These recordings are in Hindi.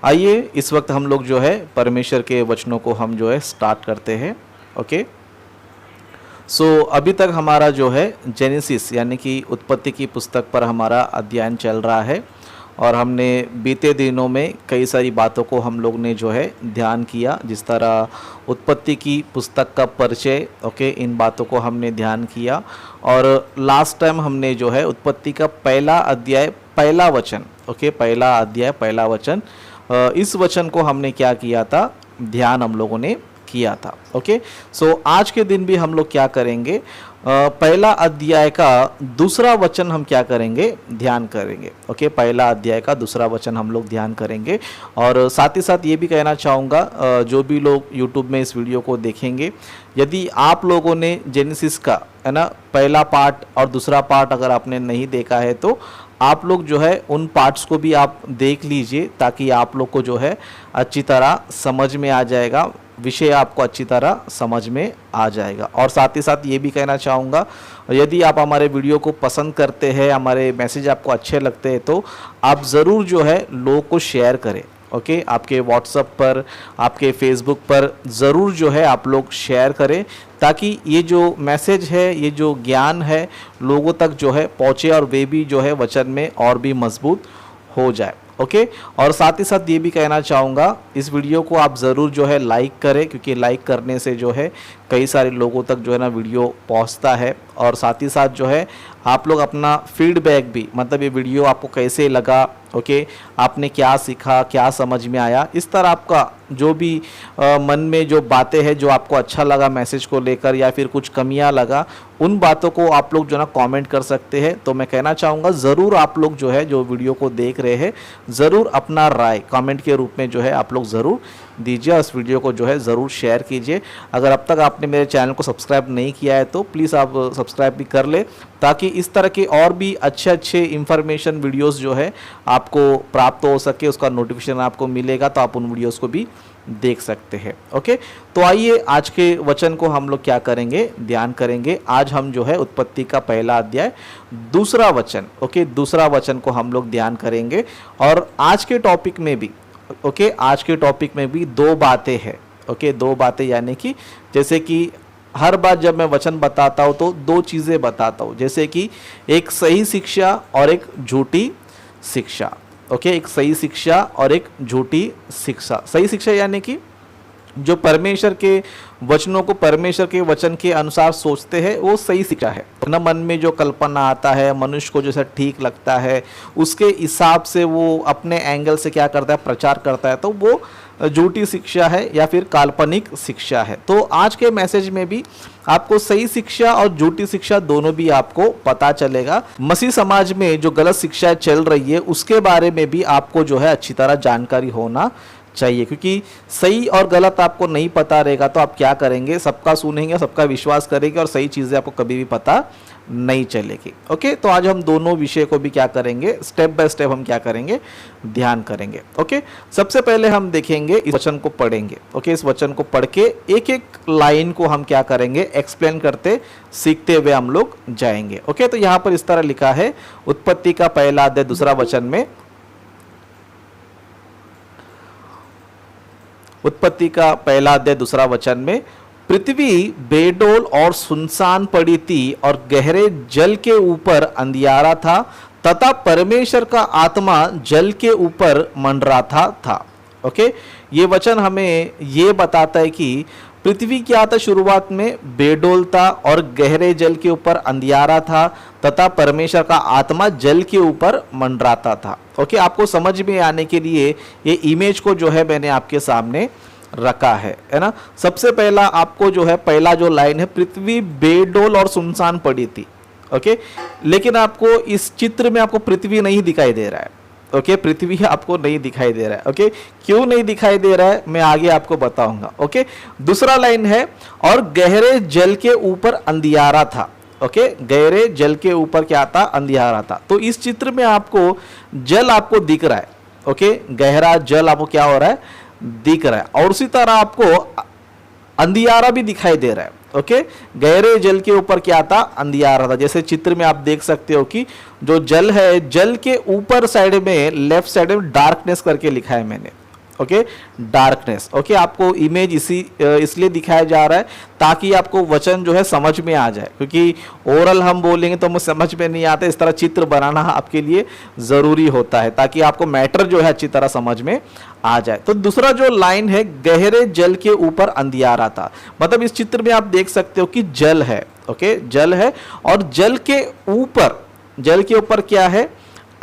आइए इस वक्त हम लोग जो है परमेश्वर के वचनों को हम जो है स्टार्ट करते हैं। ओके, सो अभी तक हमारा जो है जेनेसिस यानी कि उत्पत्ति की पुस्तक पर हमारा अध्ययन चल रहा है और हमने बीते दिनों में कई सारी बातों को हम लोग ने जो है ध्यान किया, जिस तरह उत्पत्ति की पुस्तक का परिचय, ओके, इन बातों को हमने ध्यान किया। और लास्ट टाइम हमने जो है उत्पत्ति का पहला अध्याय पहला वचन, ओके, पहला अध्याय पहला वचन, इस वचन को हमने क्या किया था, ध्यान हम लोगों ने किया था। ओके, सो आज के दिन भी हम लोग क्या करेंगे, पहला अध्याय का दूसरा वचन हम क्या करेंगे, ध्यान करेंगे। ओके, पहला अध्याय का दूसरा वचन हम लोग ध्यान करेंगे। और साथ ही साथ ये भी कहना चाहूँगा, जो भी लोग यूट्यूब में इस वीडियो को देखेंगे, यदि आप लोगों ने जेनेसिस का, है ना, पहला पार्ट और दूसरा पार्ट अगर आपने नहीं देखा है तो आप लोग जो है उन पार्ट्स को भी आप देख लीजिए, ताकि आप लोग को जो है अच्छी तरह समझ में आ जाएगा, विषय आपको अच्छी तरह समझ में आ जाएगा। और साथ ही साथ ये भी कहना चाहूँगा, यदि आप हमारे वीडियो को पसंद करते हैं, हमारे मैसेज आपको अच्छे लगते हैं, तो आप ज़रूर जो है लोगों को शेयर करें। ओके, आपके व्हाट्सएप पर, आपके फेसबुक पर ज़रूर जो है आप लोग शेयर करें, ताकि ये जो मैसेज है, ये जो ज्ञान है, लोगों तक जो है पहुँचे और वे भी जो है वचन में और भी मजबूत हो जाए। ओके, और साथ ही साथ ये भी कहना चाहूँगा, इस वीडियो को आप ज़रूर जो है लाइक करें, क्योंकि लाइक करने से जो है कई सारे लोगों तक जो है ना वीडियो पहुँचता है। और साथ ही साथ जो है आप लोग अपना फीडबैक भी, मतलब ये वीडियो आपको कैसे लगा, ओके, आपने क्या सीखा, क्या समझ में आया, इस तरह आपका जो भी मन में जो बातें हैं, जो आपको अच्छा लगा मैसेज को लेकर, या फिर कुछ कमियां लगा, उन बातों को आप लोग जो ना कमेंट कर सकते हैं। तो मैं कहना चाहूँगा, ज़रूर आप लोग जो है जो वीडियो को देख रहे हैं, ज़रूर अपना राय कमेंट के रूप में जो है आप लोग ज़रूर दीजिए, और इस वीडियो को जो है ज़रूर शेयर कीजिए। अगर अब तक आपने मेरे चैनल को सब्सक्राइब नहीं किया है तो प्लीज़ आप सब्सक्राइब भी कर ले, ताकि इस तरह के और भी अच्छे इंफॉर्मेशन वीडियोस जो है आपको प्राप्त हो सके, उसका नोटिफिकेशन आपको मिलेगा, तो आप उन वीडियोस को भी देख सकते हैं। ओके, तो आइए आज के वचन को हम लोग क्या करेंगे, ध्यान करेंगे। आज हम जो है उत्पत्ति का पहला अध्याय दूसरा वचन, ओके, दूसरा वचन को हम लोग ध्यान करेंगे। और आज के टॉपिक में भी, ओके, आज के टॉपिक में भी दो बातें हैं। ओके, दो बातें, यानी कि जैसे कि हर बार जब मैं वचन बताता हूँ तो दो चीज़ें बताता हूँ, जैसे कि एक सही शिक्षा और एक झूठी शिक्षा। ओके, एक सही शिक्षा और एक झूठी शिक्षा। सही शिक्षा यानी कि जो परमेश्वर के वचनों को परमेश्वर के वचन के अनुसार सोचते हैं, वो सही शिक्षा है ना। मन में जो कल्पना आता है, मनुष्य को जैसा ठीक लगता है, उसके हिसाब से वो अपने एंगल से क्या करता है, प्रचार करता है, तो वो झूठी शिक्षा है या फिर काल्पनिक शिक्षा है। तो आज के मैसेज में भी आपको सही शिक्षा और झूठी शिक्षा दोनों भी आपको पता चलेगा। मसीह समाज में जो गलत शिक्षा चल रही है, उसके बारे में भी आपको जो है अच्छी तरह जानकारी होना चाहिए, क्योंकि सही और गलत आपको नहीं पता रहेगा तो आप क्या करेंगे, सबका सुनेंगे, सबका विश्वास करेंगे, और सही चीज़ें आपको कभी भी पता नहीं चलेगी। ओके, तो आज हम दोनों विषय को भी क्या करेंगे, स्टेप बाय स्टेप हम क्या करेंगे, ध्यान करेंगे। ओके, सबसे पहले हम देखेंगे, इस वचन को पढ़ेंगे। ओके, इस वचन को पढ़ के एक एक लाइन को हम क्या करेंगे, एक्सप्लेन करते, सीखते हुए हम लोग जाएंगे। ओके, तो यहाँ पर इस तरह लिखा है, उत्पत्ति का पहला अध्याय दूसरा वचन में, उत्पत्ति का पहला अध्याय दूसरा वचन में, पृथ्वी बेडोल और सुनसान पड़ी थी और गहरे जल के ऊपर अंधियारा था, तथा परमेश्वर का आत्मा जल के ऊपर मंडराता था। ओके, ये वचन हमें ये बताता है कि पृथ्वी क्या था, शुरुआत में बेडोल था और गहरे जल के ऊपर अंधियारा था, तथा परमेश्वर का आत्मा जल के ऊपर मंडराता था। ओके, आपको समझ में आने के लिए ये इमेज को जो है मैंने आपके सामने रखा है ना। सबसे पहला आपको जो है, पहला जो लाइन है, पृथ्वी बेडोल और सुनसान पड़ी थी। ओके, लेकिन आपको इस चित्र में आपको पृथ्वी नहीं दिखाई दे रहा है। ओके, पृथ्वी आपको नहीं दिखाई दे रहा है। ओके, क्यों नहीं दिखाई दे रहा है मैं आगे आपको बताऊंगा। ओके, दूसरा लाइन है, और गहरे जल के ऊपर अंधियारा था। ओके, गहरे जल के ऊपर क्या था, अंधियारा था। तो इस चित्र में आपको जल आपको दिख रहा है। ओके, गहरा जल आपको क्या हो रहा है, दिख रहा है, और उसी तरह आपको अंधियारा भी दिखाई दे रहा है। ओके, गहरे जल के ऊपर क्या था, अंधियारा था। जैसे चित्र में आप देख सकते हो कि जो जल है, जल के ऊपर साइड में, लेफ्ट साइड में डार्कनेस करके लिखा है मैंने। Okay, darkness. ओके, आपको इमेज इसलिए दिखाया जा रहा है ताकि आपको वचन जो है समझ में आ जाए, क्योंकि ओरल हम बोलेंगे तो हमें समझ में नहीं आता। इस तरह चित्र बनाना आपके लिए ज़रूरी होता है ताकि आपको मैटर जो है अच्छी तरह समझ में आ जाए। तो दूसरा जो लाइन है, गहरे जल के ऊपर अंधियारा था, मतलब इस चित्र में आप देख सकते हो कि जल है। ओके, जल है और जल के ऊपर क्या है,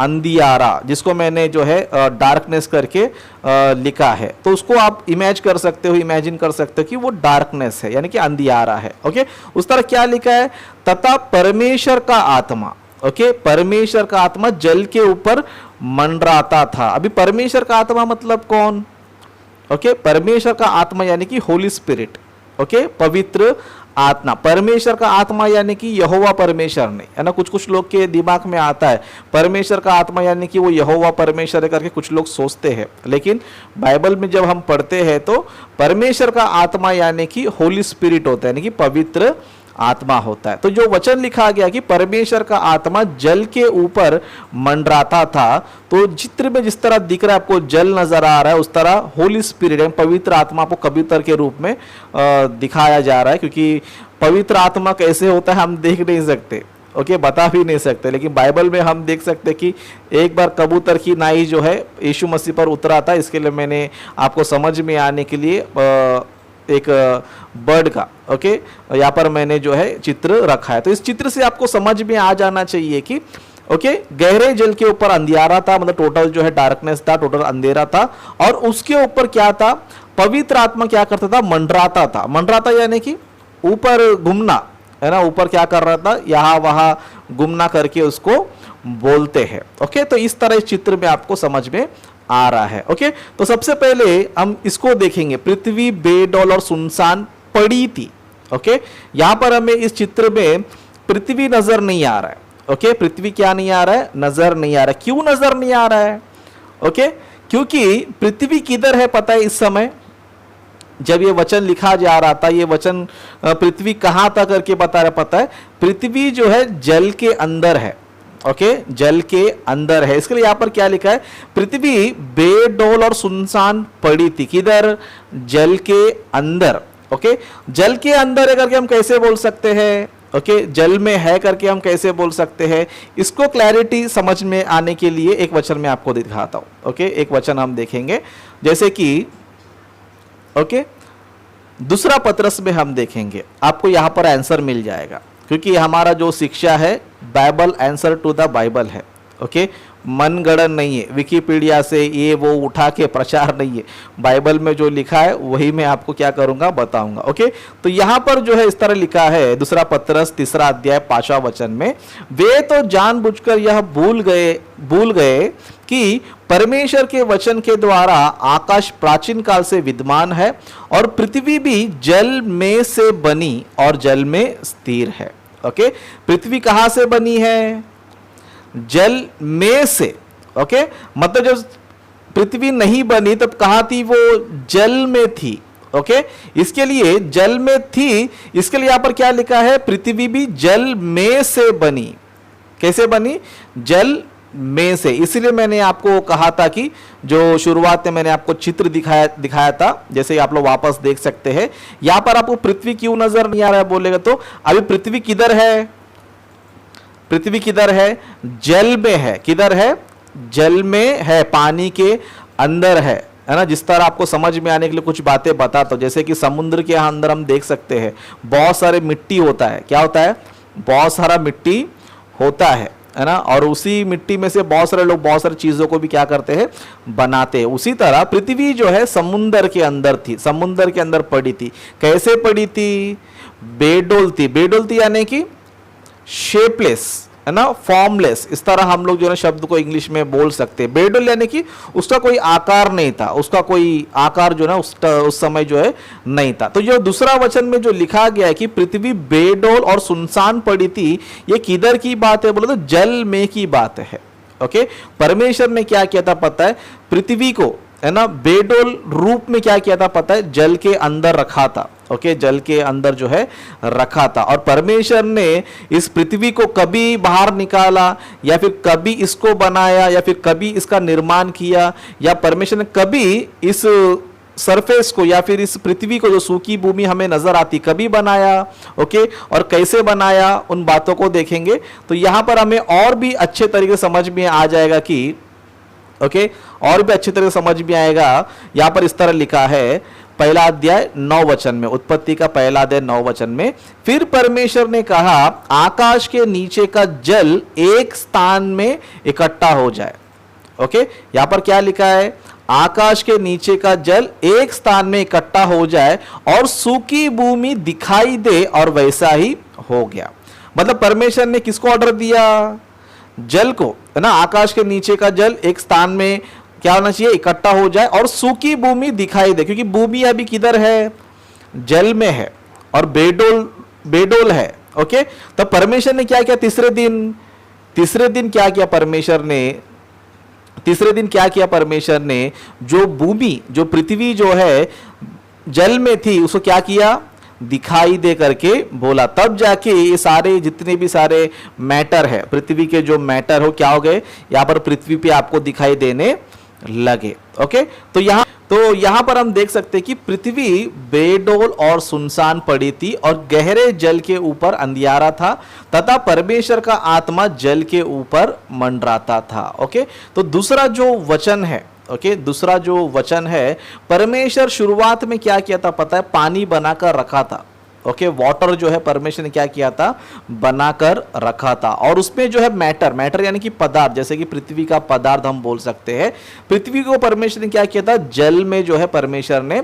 अंधियारा, जिसको मैंने जो है डार्कनेस करके लिखा है। तो उसको आप इमेजिन कर सकते हो कि वो डार्कनेस है, यानी कि अंधियारा है। ओके, उस तरह क्या लिखा है, तथा परमेश्वर का आत्मा। ओके, परमेश्वर का आत्मा जल के ऊपर मंडराता था। अभी परमेश्वर का आत्मा मतलब कौन? ओके, परमेश्वर का आत्मा यानी कि होली स्पिरिट। ओके, पवित्र आत्मा। परमेश्वर का आत्मा यानी कि यहोवा परमेश्वर नहीं, है ना। कुछ लोग के दिमाग में आता है परमेश्वर का आत्मा यानी कि वो यहोवा परमेश्वर है करके कुछ लोग सोचते हैं, लेकिन बाइबल में जब हम पढ़ते हैं तो परमेश्वर का आत्मा यानी कि होली स्पिरिट होता है, यानी कि पवित्र आत्मा होता है। तो जो वचन लिखा गया कि परमेश्वर का आत्मा जल के ऊपर मंडराता था, तो चित्र में जिस तरह दिख रहा है आपको जल नजर आ रहा है, उस तरह होली स्पिरिट पवित्र आत्मा को कबूतर के रूप में दिखाया जा रहा है। क्योंकि पवित्र आत्मा कैसे होता है हम देख नहीं सकते, ओके, बता भी नहीं सकते, लेकिन बाइबल में हम देख सकते कि एक बार कबूतर की नाई जो है यीशु मसीह पर उतरा था। इसके लिए मैंने आपको समझ में आने के लिए एक बर्ड का, ओके, यहाँ पर मैंने जो है चित्र रखा है। तो इस चित्र से आपको समझ में आ जाना चाहिए कि ओके, गहरे जल के ऊपर अंधियारा था, मतलब टोटल जो है डार्कनेस था, टोटल अंधेरा था, और उसके ऊपर क्या था, पवित्र आत्मा क्या करता था, मंडराता था। मंडराता यानी कि ऊपर घूमना, है ना, ऊपर क्या कर रहा था, यहाँ वहां घूमना करके उसको बोलते हैं। ओके, तो इस तरह इस चित्र में आपको समझ में आ रहा है। ओके, तो सबसे पहले हम इसको देखेंगे, पृथ्वी बेडौल और सुनसान पड़ी थी। ओके, यहां पर हमें इस चित्र में पृथ्वी नजर नहीं आ रहा है। ओके, पृथ्वी क्या नहीं आ रहा है, नजर नहीं आ रहा है। क्यों नजर नहीं आ रहा है? ओके, क्योंकि पृथ्वी किधर है पता है? इस समय जब ये वचन लिखा जा रहा था, ये वचन पृथ्वी कहां था करके बता रहा, पता है? पृथ्वी जो है जल के अंदर है। ओके, जल के अंदर है। इसके लिए यहां पर क्या लिखा है, पृथ्वी बेडौल और सुनसान पड़ी थी। किधर? जल के अंदर। ओके, जल के अंदर है करके हम कैसे बोल सकते हैं? ओके, जल में है करके हम कैसे बोल सकते हैं? इसको क्लैरिटी समझ में आने के लिए एक वचन मैं आपको दिखाता हूं। ओके, एक वचन हम देखेंगे, जैसे कि ओके, दूसरा पत्रस में हम देखेंगे, आपको यहां पर आंसर मिल जाएगा, क्योंकि हमारा जो शिक्षा है Bible answer to the Bible है। ओके, मनगढ़ंत नहीं है, विकिपीडिया से ये वो उठा के प्रचार नहीं है। बाइबल में जो लिखा है वही मैं आपको क्या करूंगा, बताऊंगा। ओके, तो यहां पर जो है इस तरह लिखा है, दूसरा पत्रस 3 अध्याय 5वां वचन में, वे तो जानबूझकर यह भूल गए कि परमेश्वर के वचन के द्वारा आकाश प्राचीन काल से विद्यमान है और पृथ्वी भी जल में से बनी और जल में स्थिर है। ओके, पृथ्वी कहां से बनी है? जल में से। ओके, मतलब जब पृथ्वी नहीं बनी तब कहां थी वो? जल में थी। ओके, इसके लिए जल में थी, इसके लिए यहां पर क्या लिखा है, पृथ्वी भी जल में से बनी। कैसे बनी? जल में से। इसलिए मैंने आपको कहा था कि जो शुरुआत में मैंने आपको चित्र दिखाया था, जैसे आप लोग वापस देख सकते हैं, यहां पर आपको पृथ्वी क्यों नजर नहीं आ रहा है बोलेगा तो, अभी पृथ्वी किधर है? पृथ्वी किधर है? जल में है। किधर है? जल में है, पानी के अंदर है ना। जिस तरह आपको समझ में आने के लिए कुछ बातें बताता हूं, जैसे कि समुद्र के अंदर हम देख सकते हैं बहुत सारे मिट्टी होता है। क्या होता है? बहुत सारा मिट्टी होता है ना, और उसी मिट्टी में से बहुत सारे लोग बहुत सारी चीजों को भी क्या करते हैं, बनाते हैं। उसी तरह पृथ्वी जो है समुद्र के अंदर थी, समुद्र के अंदर पड़ी थी। कैसे पड़ी थी? बेडौल थी। बेडौल थी यानी कि शेपलेस, है ना, फॉर्मलेस। इस तरह हम लोग जो है शब्द को इंग्लिश में बोल सकते हैं। बेडौल यानी कि उसका कोई आकार नहीं था, उसका कोई आकार जो है उस समय जो है नहीं था। तो जो दूसरा वचन में जो लिखा गया है कि पृथ्वी बेडौल और सुनसान पड़ी थी, ये किधर की बात है बोले तो जल में की बात है। ओके, परमेश्वर ने क्या किया था पता है? पृथ्वी को है ना, बेडोल रूप में क्या किया था पता है, जल के अंदर रखा था। ओके, जल के अंदर जो है रखा था। और परमेश्वर ने इस पृथ्वी को कभी बाहर निकाला, या फिर कभी इसको बनाया, या फिर कभी इसका निर्माण किया, या परमेश्वर ने कभी इस सरफेस को या फिर इस पृथ्वी को, जो सूखी भूमि हमें नजर आती, कभी बनाया। ओके, और कैसे बनाया उन बातों को देखेंगे। तो यहां पर हमें और भी अच्छे तरीके से समझ में आ जाएगा कि ओके, और भी अच्छी तरह समझ में आएगा। यहां पर इस तरह लिखा है, पहला अध्याय 9 वचन में, उत्पत्ति का पहला अध्याय 9 वचन में, फिर परमेश्वर ने कहा आकाश के नीचे का जल एक स्थान में इकट्ठा हो जाए। ओके, यहां पर क्या लिखा है, आकाश के नीचे का जल एक स्थान में इकट्ठा हो जाए और सूखी भूमि दिखाई दे, और वैसा ही हो गया। मतलब परमेश्वर ने किसको ऑर्डर दिया, जल को, है ना, आकाश के नीचे का जल एक स्थान में क्या होना चाहिए, इकट्ठा हो जाए, और सूखी भूमि दिखाई दे, क्योंकि भूमि अभी किधर है, जल में है, और बेडोल है। ओके, तो परमेश्वर ने क्या किया, तीसरे दिन क्या किया परमेश्वर ने, तीसरे दिन क्या किया परमेश्वर ने, जो भूमि, जो पृथ्वी जो है जल में थी, उसको क्या किया, दिखाई दे करके बोला। तब जाके ये सारे जितने भी सारे मैटर है, पृथ्वी के जो मैटर हो, क्या हो गए, यहां पर पृथ्वी पे आपको दिखाई देने लगे। ओके, तो यहां पर हम देख सकते हैं कि पृथ्वी बेडोल और सुनसान पड़ी थी, और गहरे जल के ऊपर अंधियारा था, तथा परमेश्वर का आत्मा जल के ऊपर मंडराता था। ओके, तो दूसरा जो वचन है, ओके, दूसरा जो वचन है, परमेश्वर शुरुआत में क्या किया था पता है, पानी बनाकर रखा था। ओके, वाटर जो है परमेश्वर ने क्या किया था, बनाकर रखा था, और उसमें जो है मैटर यानी कि पदार्थ, जैसे कि पृथ्वी का पदार्थ हम बोल सकते हैं, पृथ्वी को परमेश्वर ने क्या किया था, जल में जो है परमेश्वर ने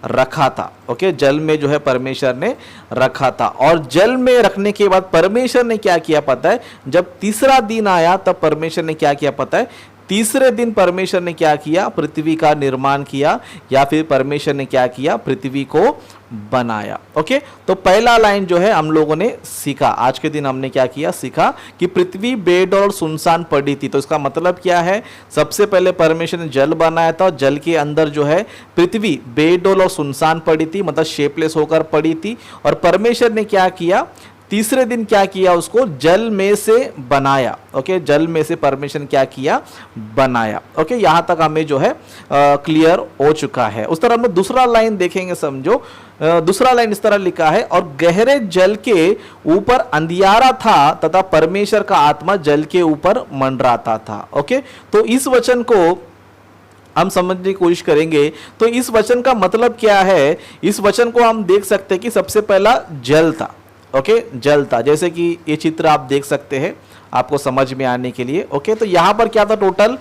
रखा था। ओके, जल में जो है परमेश्वर ने रखा था, और जल में रखने के बाद परमेश्वर ने क्या किया पता है, जब तीसरा दिन आया तब परमेश्वर ने क्या किया पता है, तीसरे दिन परमेश्वर ने क्या किया, पृथ्वी का निर्माण किया, या फिर परमेश्वर ने क्या किया, पृथ्वी को बनाया। ओके, तो पहला लाइन जो है हम लोगों ने सीखा, आज के दिन हमने क्या किया, सीखा कि पृथ्वी बेडोल और सुनसान पड़ी थी। तो इसका मतलब क्या है, सबसे पहले परमेश्वर ने जल बनाया था, जल के अंदर जो है पृथ्वी बेडोल और सुनसान पड़ी थी, मतलब शेपलेस होकर पड़ी थी, और परमेश्वर ने क्या किया, तीसरे दिन क्या किया, उसको जल में से बनाया। ओके, जल में से परमेश्वर ने क्या किया, बनाया। ओके, यहां तक हमें जो है क्लियर हो चुका है। उस तरह हम दूसरा लाइन देखेंगे, समझो। दूसरा लाइन इस तरह लिखा है, और गहरे जल के ऊपर अंधियारा था, तथा परमेश्वर का आत्मा जल के ऊपर मंडराता था। ओके, तो इस वचन को हम समझने की कोशिश करेंगे। तो इस वचन का मतलब क्या है, इस वचन को हम देख सकते हैं कि सबसे पहला जल था। ओके, जल था, जैसे कि ये चित्र आप देख सकते हैं आपको समझ में आने के लिए। ओके, तो यहां पर क्या था, टोटल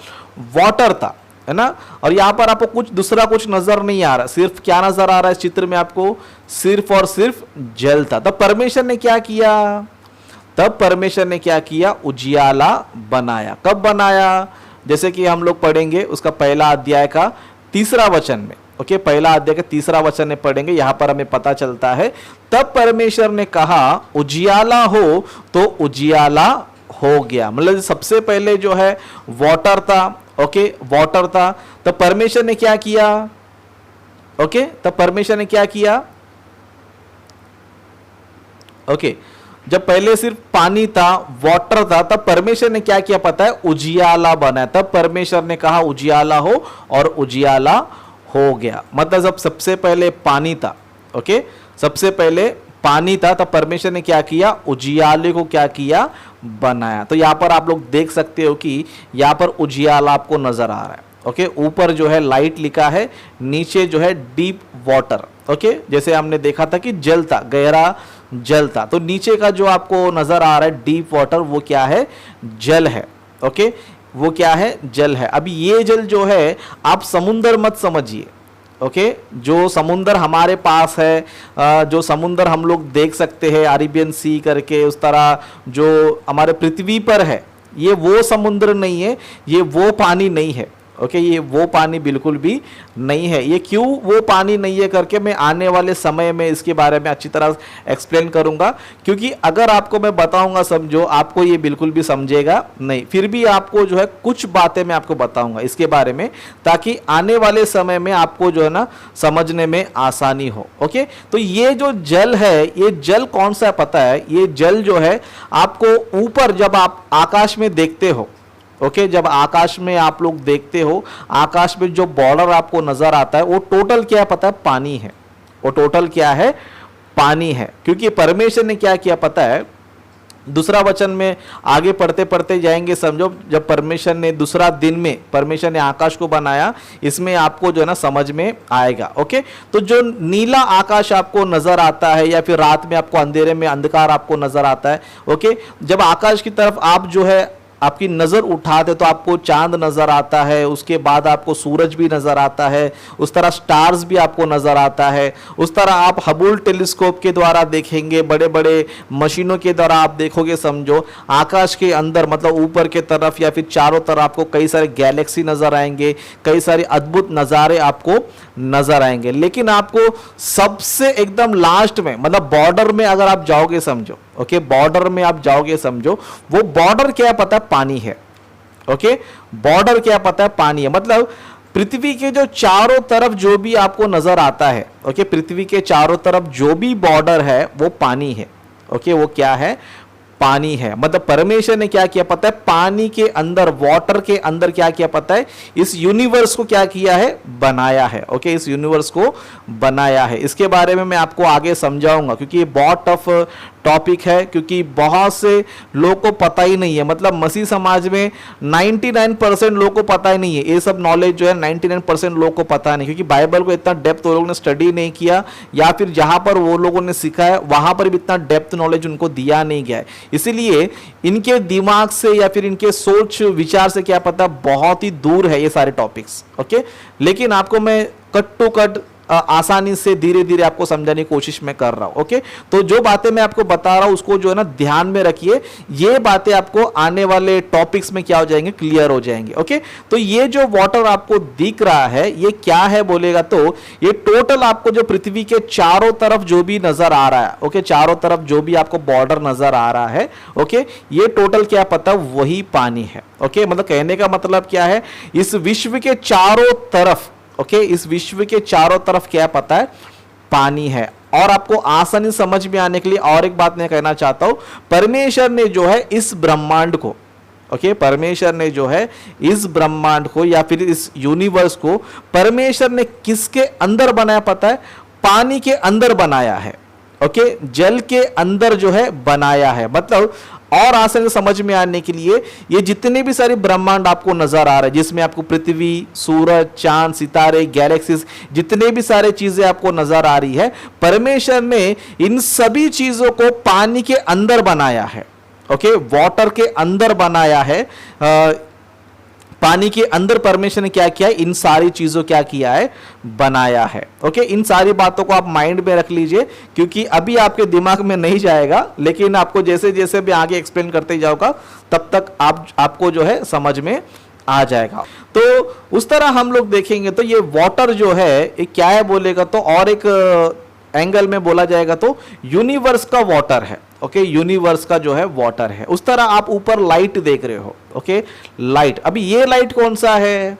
वाटर था, है ना, और यहां पर आपको कुछ दूसरा कुछ नजर नहीं आ रहा, सिर्फ क्या नजर आ रहा है इस चित्र में आपको, सिर्फ और सिर्फ जल था। तब परमेश्वर ने क्या किया, उजियाला बनाया। कब बनाया, जैसे कि हम लोग पढ़ेंगे उसका पहला अध्याय का तीसरा वचन में। ओके, पहला अध्याय का तीसरा वचन में पढ़ेंगे, यहां पर हमें पता चलता है, तब परमेश्वर ने कहा उजियाला हो, तो उजियाला हो गया। मतलब सबसे पहले जो है वाटर था। ओके, वाटर था, तो परमेश्वर ने क्या किया, ओके, तब परमेश्वर ने क्या किया, ओके, जब पहले सिर्फ पानी था, वाटर था, तब परमेश्वर ने क्या किया पता है, उजियाला बनाया। तब परमेश्वर ने कहा उजियाला हो, और उजियाला हो गया। मतलब जब सबसे पहले पानी था, ओके, सबसे पहले पानी था, तब परमेश्वर ने क्या किया, उजियाले को क्या किया, बनाया। तो यहां पर आप लोग देख सकते हो कि यहां पर उजियाला आपको नजर आ रहा है। ओके, ऊपर जो है लाइट लिखा है, नीचे जो है डीप वाटर। ओके, जैसे हमने देखा था कि जल था, गहरा जल था, तो नीचे का जो आपको नजर आ रहा है डीप वाटर, वो क्या है, जल है। ओके, वो क्या है, जल है। अभी ये जल जो है आप समुंदर मत समझिए। ओके, जो समुंदर हमारे पास है, जो समुंदर हम लोग देख सकते हैं अरेबियन सी करके, उस तरह जो हमारे पृथ्वी पर है, ये वो समुद्र नहीं है, ये वो पानी नहीं है। ओके, ये वो पानी बिल्कुल भी नहीं है। ये क्यों वो पानी नहीं है करके मैं आने वाले समय में इसके बारे में अच्छी तरह एक्सप्लेन करूंगा, क्योंकि अगर आपको मैं बताऊंगा समझो, आपको ये बिल्कुल भी समझेगा नहीं। फिर भी आपको जो है कुछ बातें मैं आपको बताऊंगा इसके बारे में, ताकि आने वाले समय में आपको जो है ना समझने में आसानी हो। ओके, तो ये जो जल है, ये जल कौन सा है पता है? ये जल जो है आपको ऊपर जब आप आकाश में देखते हो, ओके, जब आकाश में आप लोग देखते हो, आकाश में जो बॉर्डर आपको नजर आता है वो टोटल क्या है पता है? पानी है। वो टोटल क्या है? पानी है। क्योंकि परमेश्वर ने क्या किया पता है? दूसरा वचन में आगे पढ़ते पढ़ते जाएंगे समझो, जब परमेश्वर ने दूसरा दिन में परमेश्वर ने आकाश को बनाया, इसमें आपको जो है ना समझ में आएगा। ओके, तो जो नीला आकाश आपको नजर आता है या फिर रात में आपको अंधेरे में अंधकार आपको नजर आता है, ओके, जब आकाश की तरफ आप जो है आपकी नज़र उठाते तो आपको चांद नज़र आता है, उसके बाद आपको सूरज भी नज़र आता है, उस तरह स्टार्स भी आपको नज़र आता है। उस तरह आप हबुल टेलीस्कोप के द्वारा देखेंगे, बड़े बड़े मशीनों के द्वारा आप देखोगे समझो, आकाश के अंदर मतलब ऊपर के तरफ या फिर चारों तरफ आपको कई सारे गैलेक्सी नज़र आएंगे, कई सारे अद्भुत नज़ारे आपको नज़र आएंगे। लेकिन आपको सबसे एकदम लास्ट में मतलब बॉर्डर में अगर आप जाओगे समझो, ओके, बॉर्डर में आप जाओगे समझो, वो बॉर्डर क्या पता है? पानी है। ओके, बॉर्डर क्या पता है? पानी है। मतलब पृथ्वी के जो चारों तरफ जो भी आपको नजर आता है, ओके, पृथ्वी के चारों तरफ जो भी बॉर्डर है वो पानी है। ओके, वो क्या है? पानी है। मतलब परमेश्वर ने क्या किया पता है? पानी के अंदर, वाटर के अंदर क्या किया पता है? इस यूनिवर्स को क्या किया है? बनाया है। ओके, इस यूनिवर्स को बनाया है। इसके बारे में मैं आपको आगे समझाऊंगा, क्योंकि ये बहुत टफ टॉपिक है, क्योंकि बहुत से लोगों को पता ही नहीं है। मतलब मसीह समाज में 99% लोगों को पता ही नहीं है ये सब नॉलेज जो है, 99% लोगों को पता नहीं, क्योंकि बाइबल को इतना डेप्थ वो लोगों ने स्टडी नहीं किया, या फिर जहां पर वो लोगों ने सीखा है वहां पर भी इतना डेप्थ नॉलेज उनको दिया नहीं गया है। इसीलिए इनके दिमाग से या फिर इनके सोच विचार से क्या पता, बहुत ही दूर है ये सारे टॉपिक्स। ओके, लेकिन आपको मैं कट टू कट आसानी से धीरे धीरे आपको समझाने की कोशिश मैं कर रहा हूं। ओके, तो जो बातें मैं आपको बता रहा हूं उसको जो है ना ध्यान में रखिए, ये बातें आपको आने वाले टॉपिक्स में क्या हो जाएंगे? क्लियर हो जाएंगे। ओके, तो ये जो वाटर आपको दिख रहा है ये क्या है बोलेगा तो ये टोटल आपको जो पृथ्वी के चारों तरफ जो भी नजर आ रहा है, ओके, चारों तरफ जो भी आपको बॉर्डर नजर आ रहा है, ओके, ये टोटल क्या पता? वही पानी है। ओके, मतलब कहने का मतलब क्या है? इस विश्व के चारों तरफ, ओके, इस विश्व के चारों तरफ क्या पता है? पानी है। और आपको आसानी समझ में आने के लिए और एक बात मैं कहना चाहता हूं, परमेश्वर ने जो है इस ब्रह्मांड को, ओके, परमेश्वर ने जो है इस ब्रह्मांड को या फिर इस यूनिवर्स को परमेश्वर ने किसके अंदर बनाया पता है? पानी के अंदर बनाया है। ओके, जल के अंदर जो है बनाया है। मतलब और आसानी से समझ में आने के लिए, ये जितने भी सारे ब्रह्मांड आपको नजर आ रहे हैं, जिसमें आपको पृथ्वी, सूरज, चांद, सितारे, गैलेक्सीज, जितने भी सारे चीजें आपको नजर आ रही है, परमेश्वर ने इन सभी चीजों को पानी के अंदर बनाया है। ओके, वाटर के अंदर बनाया है। पानी के अंदर परमेश्वर ने क्या किया है? इन सारी चीजों क्या किया है? बनाया है। ओके, इन सारी बातों को आप माइंड में रख लीजिए, क्योंकि अभी आपके दिमाग में नहीं जाएगा, लेकिन आपको जैसे जैसे भी आगे एक्सप्लेन करते जाऊंगा तब तक आपको जो है समझ में आ जाएगा। तो उस तरह हम लोग देखेंगे तो ये वाटर जो है ये क्या है बोलेगा तो, और एक एंगल में बोला जाएगा तो यूनिवर्स का वाटर है। ओके, यूनिवर्स का जो है वाटर है। उस तरह आप ऊपर लाइट देख रहे हो। ओके, लाइट, अभी ये लाइट कौन सा है?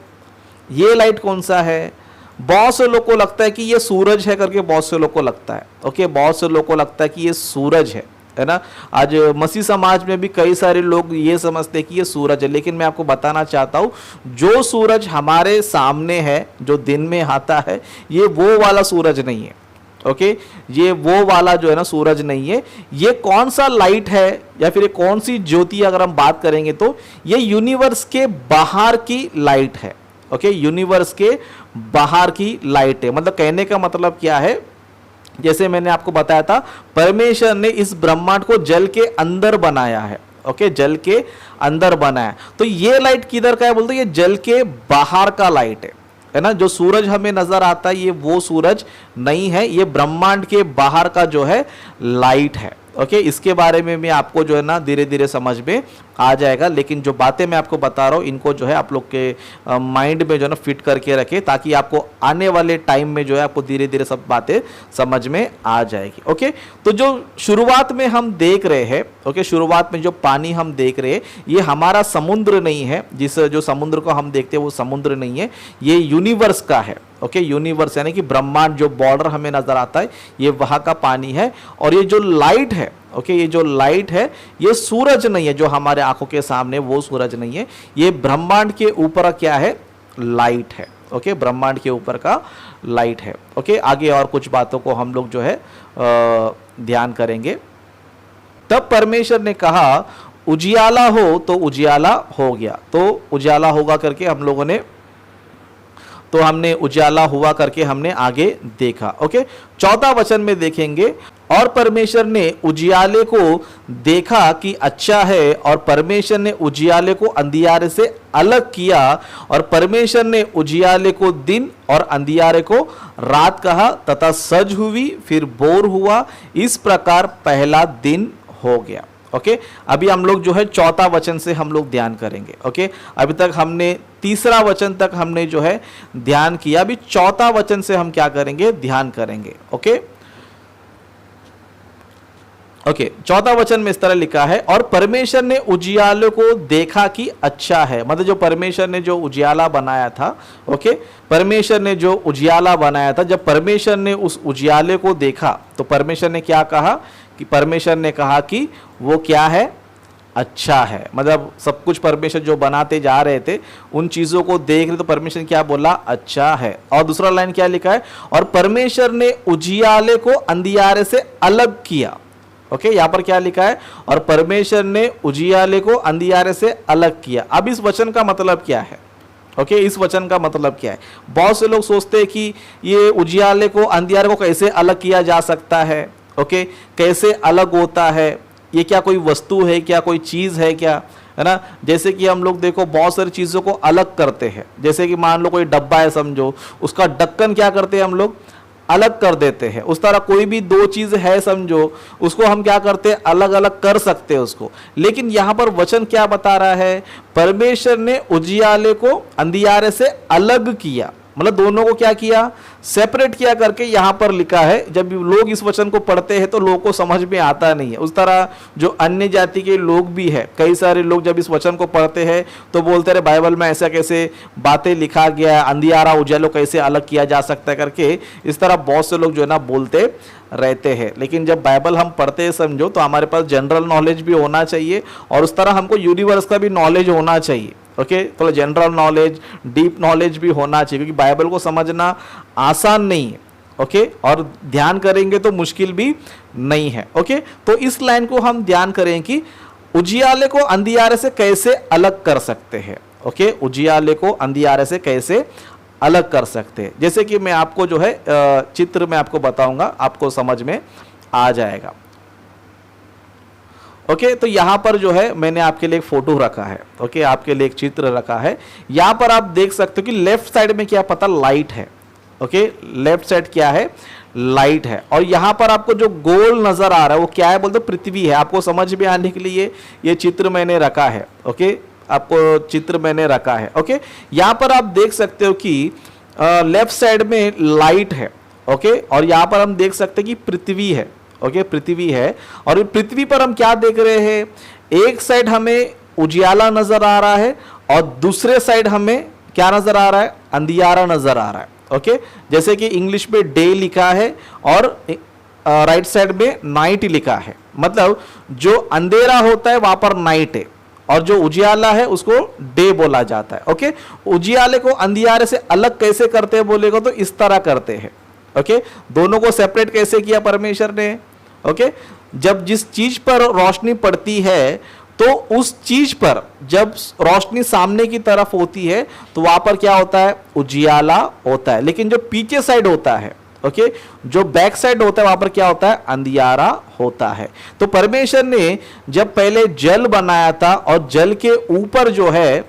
ये लाइट कौन सा है? बहुत से लोग को लगता है कि ये सूरज है करके, बहुत से लोग को लगता है। ओके, बहुत से लोग को लगता है कि ये सूरज है ना। आज मसीह समाज में भी कई सारे लोग ये समझते हैं कि ये सूरज है, लेकिन मैं आपको बताना चाहता हूं जो सूरज हमारे सामने है, जो दिन में आता है, ये वो वाला सूरज नहीं है। ओके, ये वो वाला जो है ना सूरज नहीं है। ये कौन सा लाइट है या फिर कौन सी ज्योति अगर हम बात करेंगे तो ये यूनिवर्स के बाहर की लाइट है। ओके, यूनिवर्स के बाहर की लाइट है। मतलब कहने का मतलब क्या है? जैसे मैंने आपको बताया था, परमेश्वर ने इस ब्रह्मांड को जल के अंदर बनाया है। ओके, जल के अंदर बनाया, तो ये लाइट किधर का है बोलते? ये जल के बाहर का लाइट है ना। जो सूरज हमें नजर आता है ये वो सूरज नहीं है, ये ब्रह्मांड के बाहर का जो है लाइट है। ओके, इसके बारे में मैं आपको जो है ना धीरे धीरे समझ में आ जाएगा, लेकिन जो बातें मैं आपको बता रहा हूँ इनको जो है आप लोग के माइंड में जो है ना फिट करके रखें, ताकि आपको आने वाले टाइम में जो है आपको धीरे धीरे सब बातें समझ में आ जाएगी। ओके, तो जो शुरुआत में हम देख रहे हैं, ओके, शुरुआत में जो पानी हम देख रहे हैं ये हमारा समुद्र नहीं है, जिस जो समुद्र को हम देखते हैं वो समुद्र नहीं है, ये यूनिवर्स का है। ओके, यूनिवर्स यानी कि ब्रह्मांड, जो बॉर्डर हमें नजर आता है ये वहाँ का पानी है। और ये जो लाइट है, ओके, ये जो लाइट है ये सूरज नहीं है, जो हमारे आंखों के सामने वो सूरज नहीं है, ये ब्रह्मांड के ऊपर क्या है, लाइट है। ओके, ब्रह्मांड के ऊपर का लाइट है। ओके, आगे और कुछ बातों को हम लोग जो है ध्यान करेंगे। तब परमेश्वर ने कहा उजियाला हो, तो उजियाला हो गया। तो उजियाला होगा करके हम लोगों ने, तो हमने उजाला हुआ करके हमने आगे देखा। ओके, 14 वचन में देखेंगे, और परमेश्वर ने उजियाले को देखा कि अच्छा है, और परमेश्वर ने उजियाले को अंधियारे से अलग किया, और परमेश्वर ने उजियाले को दिन और अंधियारे को रात कहा, तथा सज हुई, फिर बोर हुआ, इस प्रकार पहला दिन हो गया। ओके, अभी हम लोग जो है 14 वचन से हम लोग ध्यान करेंगे। ओके, अभी तक हमने 3 वचन तक हमने जो है ध्यान किया, अभी 14 वचन से हम क्या करेंगे, ध्यान करेंगे। ओके, ओके, 14 वचन में इस तरह लिखा है, और परमेश्वर ने उजियाले को देखा कि अच्छा है। मतलब जो परमेश्वर ने जो उजियाला बनाया था, ओके, परमेश्वर ने जो उजियाला बनाया था, जब परमेश्वर ने उस उजियाले को देखा तो परमेश्वर ने क्या कहा, कि परमेश्वर ने कहा कि वो क्या है, अच्छा है। मतलब सब कुछ परमेश्वर जो बनाते जा रहे थे उन चीजों को देख रहे तो परमेश्वर ने क्या बोला, अच्छा है। और दूसरा लाइन क्या लिखा है, और परमेश्वर ने उजियाले को अंधियारे से अलग किया। ओके, यहां पर क्या लिखा है, और परमेश्वर ने उजियाले को अंधियारे से अलग किया। अब इस वचन का मतलब क्या है, ओके, इस वचन का मतलब क्या है। बहुत से लोग सोचते हैं कि ये उजियाले को अंधियारे को कैसे अलग किया जा सकता है, ओके, कैसे अलग होता है, ये क्या कोई वस्तु है, क्या कोई चीज है क्या, है ना। जैसे कि हम लोग देखो बहुत सारी चीजों को अलग करते हैं, जैसे कि मान लो कोई डब्बा है समझो, उसका ढक्कन क्या करते हैं हम लोग, अलग कर देते हैं। उस तरह कोई भी दो चीज है समझो, उसको हम क्या करते हैं, अलग अलग कर सकते हैं उसको। लेकिन यहां पर वचन क्या बता रहा है, परमेश्वर ने उजियाले को अंधियारे से अलग किया, मतलब दोनों को क्या किया, सेपरेट किया करके यहां पर लिखा है। जब लोग इस वचन को पढ़ते हैं तो लोगों को समझ में आता नहीं है। उस तरह जो अन्य जाति के लोग भी है, कई सारे लोग जब इस वचन को पढ़ते हैं तो बोलते रहे बाइबल में ऐसा कैसे बातें लिखा गया है, अंधियारा उजालो कैसे अलग किया जा सकता है करके, इस तरह बहुत से लोग जो है ना बोलते रहते हैं। लेकिन जब बाइबल हम पढ़ते हैं समझो तो हमारे पास जनरल नॉलेज भी होना चाहिए, और उस तरह हमको यूनिवर्स का भी नॉलेज होना चाहिए। ओके, तो जनरल नॉलेज, डीप नॉलेज भी होना चाहिए, क्योंकि बाइबल को समझना आसान नहीं है। ओके, और ध्यान करेंगे तो मुश्किल भी नहीं है। ओके, तो इस लाइन को हम ध्यान करें कि उजियाले को अंधियारे से कैसे अलग कर सकते हैं। ओके, उजियाले को अंधियारे से कैसे अलग कर सकते हैं, जैसे कि मैं आपको जो है चित्र में आपको बताऊंगा, आपको समझ में आ जाएगा। ओके, तो यहां पर जो है मैंने आपके लिए एक फोटो रखा है। ओके, आपके लिए एक चित्र रखा है। यहां पर आप देख सकते हो कि लेफ्ट साइड में क्या पता, लाइट है। ओके, लेफ्ट साइड क्या है, लाइट है। और यहां पर आपको जो गोल नजर आ रहा है वो क्या है, बोलते पृथ्वी है। आपको समझ में आने के लिए ये चित्र मैंने रखा है। ओके, आपको चित्र मैंने रखा है। ओके, यहां पर आप देख सकते हो कि लेफ्ट साइड में लाइट है। ओके, और यहां पर हम देख सकते हैं कि पृथ्वी है। ओके, पृथ्वी है, और पृथ्वी पर हम क्या देख रहे हैं, एक साइड हमें उजियाला नजर आ रहा है और दूसरे साइड हमें क्या नजर आ रहा है, अंधियारा नजर आ रहा है। ओके, जैसे कि इंग्लिश में डे लिखा है और राइट साइड में नाइट लिखा है। मतलब जो अंधेरा होता है वहां पर नाइट है, और जो उजियाला है उसको डे बोला जाता है। ओके, उजियाले को अंधियारे से अलग कैसे करते हैं बोलेगा तो इस तरह करते हैं। ओके, दोनों को सेपरेट कैसे किया परमेश्वर ने। ओके, जब जिस चीज पर रोशनी पड़ती है तो उस चीज पर जब रोशनी सामने की तरफ होती है तो वहां पर क्या होता है, उजियाला होता है। लेकिन जो पीछे साइड होता है, ओके, जो बैक साइड होता है वहां पर क्या होता है, अंधियारा होता है। तो परमेश्वर ने जब पहले जल बनाया था और जल के ऊपर जो है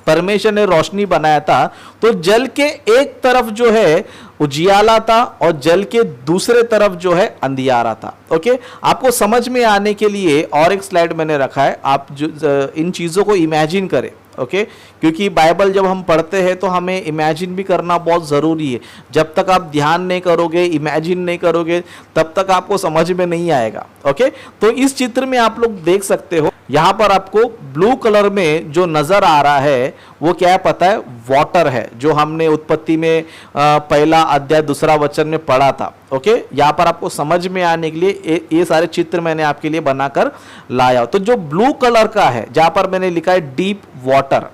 परमेश्वर ने रोशनी बनाया था, तो जल के एक तरफ जो है उजियाला था और जल के दूसरे तरफ जो है अंधियारा था। ओके, आपको समझ में आने के लिए और एक स्लाइड मैंने रखा है, आप जो इन चीज़ों को इमेजिन करें। ओके, क्योंकि बाइबल जब हम पढ़ते हैं तो हमें इमेजिन भी करना बहुत ज़रूरी है। जब तक आप ध्यान नहीं करोगे, इमेजिन नहीं करोगे, तब तक आपको समझ में नहीं आएगा। ओके, तो इस चित्र में आप लोग देख सकते हो, यहाँ पर आपको ब्लू कलर में जो नज़र आ रहा है वो क्या है पता है? वाटर है, जो हमने उत्पत्ति में पहला अध्याय दूसरा वचन में पढ़ा था। ओके, यहाँ पर आपको समझ में आने के लिए ये सारे चित्र मैंने आपके लिए बनाकर लाया। तो जो ब्लू कलर का है, जहाँ पर मैंने लिखा है deep water,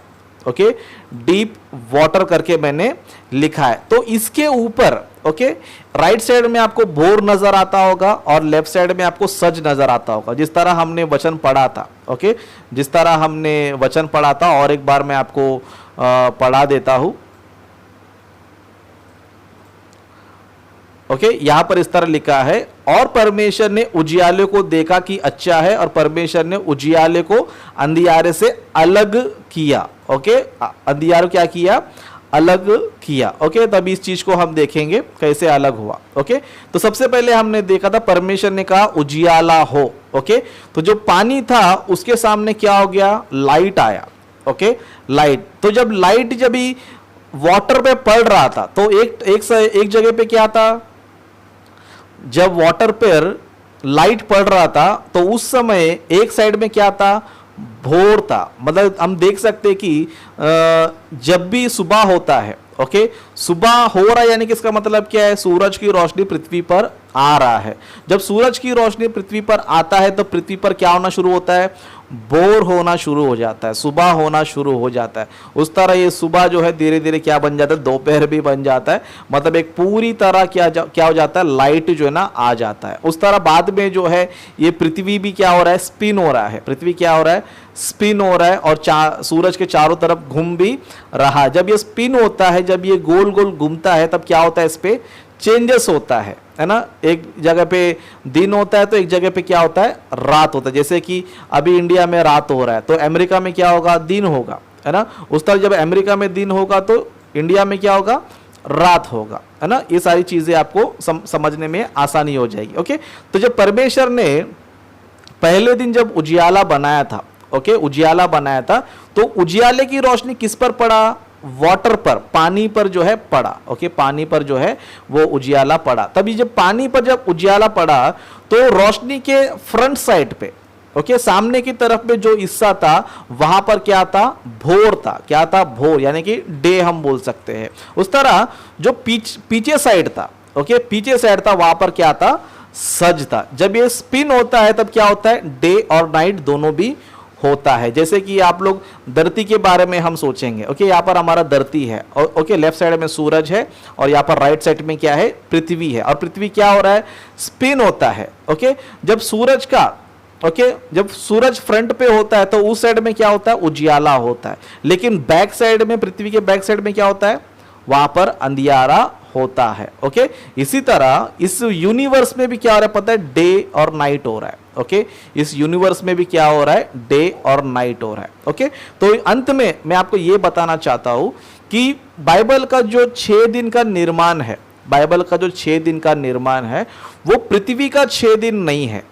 okay, deep water करके मैंने लिखा है। तो इसके ऊपर ओके, राइट साइड में आपको भोर नजर आता होगा और लेफ्ट साइड में आपको सज नजर आता होगा, जिस तरह हमने वचन पढ़ा था। ओके, जिस तरह हमने वचन पढ़ा था, और एक बार मैं आपको पढ़ा देता हूं। ओके, यहां पर इस तरह लिखा है, और परमेश्वर ने उजियाले को देखा कि अच्छा है, और परमेश्वर ने उजियाले को अंधियारे से अलग किया। ओके, अंधियारे क्या किया? अलग किया। ओके, तब इस चीज को हम देखेंगे कैसे अलग हुआ। ओके, तो सबसे पहले हमने देखा था परमेश्वर ने कहा उजियाला हो। ओके, तो जो पानी था उसके सामने क्या हो गया? लाइट आया। Okay, light. तो जब लाइट जब ही वाटर पे पड़ रहा था तो एक जगह पे क्या था? जब वाटर पर लाइट पड़ रहा था तो उस समय एक साइड में क्या था? भोर था। मतलब हम देख सकते कि जब भी सुबह होता है, ओके, सुबह हो रहा है यानी कि इसका मतलब क्या है? सूरज की रोशनी पृथ्वी पर आ रहा है। जब सूरज की रोशनी पृथ्वी पर आता है तो पृथ्वी पर क्या होना शुरू होता है? भोर होना शुरू हो जाता है, सुबह होना शुरू हो जाता है। उस तरह ये सुबह जो है धीरे धीरे क्या बन जाता है? दोपहर भी बन जाता है। मतलब एक पूरी तरह क्या हो जाता है? लाइट जो है ना आ जाता है। उस तरह बाद में जो है ये पृथ्वी भी क्या हो रहा है? स्पिन हो रहा है। पृथ्वी क्या हो रहा है? स्पिन हो रहा है, और सूरज के चारों तरफ घूम भी रहा है। जब ये स्पिन होता है, जब ये गोल गोल घूमता है, तब क्या होता है? इस पे चेंजेस होता है ना। एक जगह पे दिन होता है तो एक जगह पे क्या होता है? रात होता है। जैसे कि अभी इंडिया में रात हो रहा है तो अमेरिका में क्या होगा? दिन होगा, है ना। उस तरह जब अमेरिका में दिन होगा तो इंडिया में क्या होगा? रात होगा, है ना। ये सारी चीजें आपको समझने में आसानी हो जाएगी। ओके, तो जब परमेश्वर ने पहले दिन जब उजियाला बनाया था, ओके, उजियाला बनाया था, तो उजियाले की रोशनी किस पर पड़ा? वाटर पर, पानी पर जो है पड़ा। ओके, पानी पर जो है वो उजियाला पड़ा। तभी जब पानी पर जब उजियाला पड़ा तो रोशनी के फ्रंट साइड पे, ओके, सामने की तरफ में जो हिस्सा था वहां पर क्या था? भोर था। क्या था? भोर, यानी कि डे हम बोल सकते हैं। उस तरह जो पीछे साइड था, ओके, पीछे साइड था, वहां पर क्या था? सज था। जब ये स्पिन होता है तब क्या होता है? डे और नाइट दोनों भी होता है। जैसे कि आप लोग धरती के बारे में हम सोचेंगे, ओके, यहाँ पर हमारा धरती है, ओके, लेफ्ट साइड में सूरज है और यहाँ पर राइट साइड में क्या है? पृथ्वी है। और पृथ्वी क्या हो रहा है? स्पिन होता है। ओके, जब सूरज का, ओके, जब सूरज फ्रंट पे होता है तो उस साइड में क्या होता है? उजियाला होता है। लेकिन बैक साइड में, पृथ्वी के बैक साइड में क्या होता है? वहां पर अंधियारा होता है। ओके, इसी तरह इस यूनिवर्स में भी क्या हो रहा है पता है? डे और नाइट हो रहा है। ओके, इस यूनिवर्स में भी क्या हो रहा है? डे और नाइट हो रहा है। ओके, तो अंत में मैं आपको यह बताना चाहता हूं कि बाइबल का जो 6 दिन का निर्माण है, बाइबल का जो 6 दिन का निर्माण है वो पृथ्वी का 6 दिन नहीं है।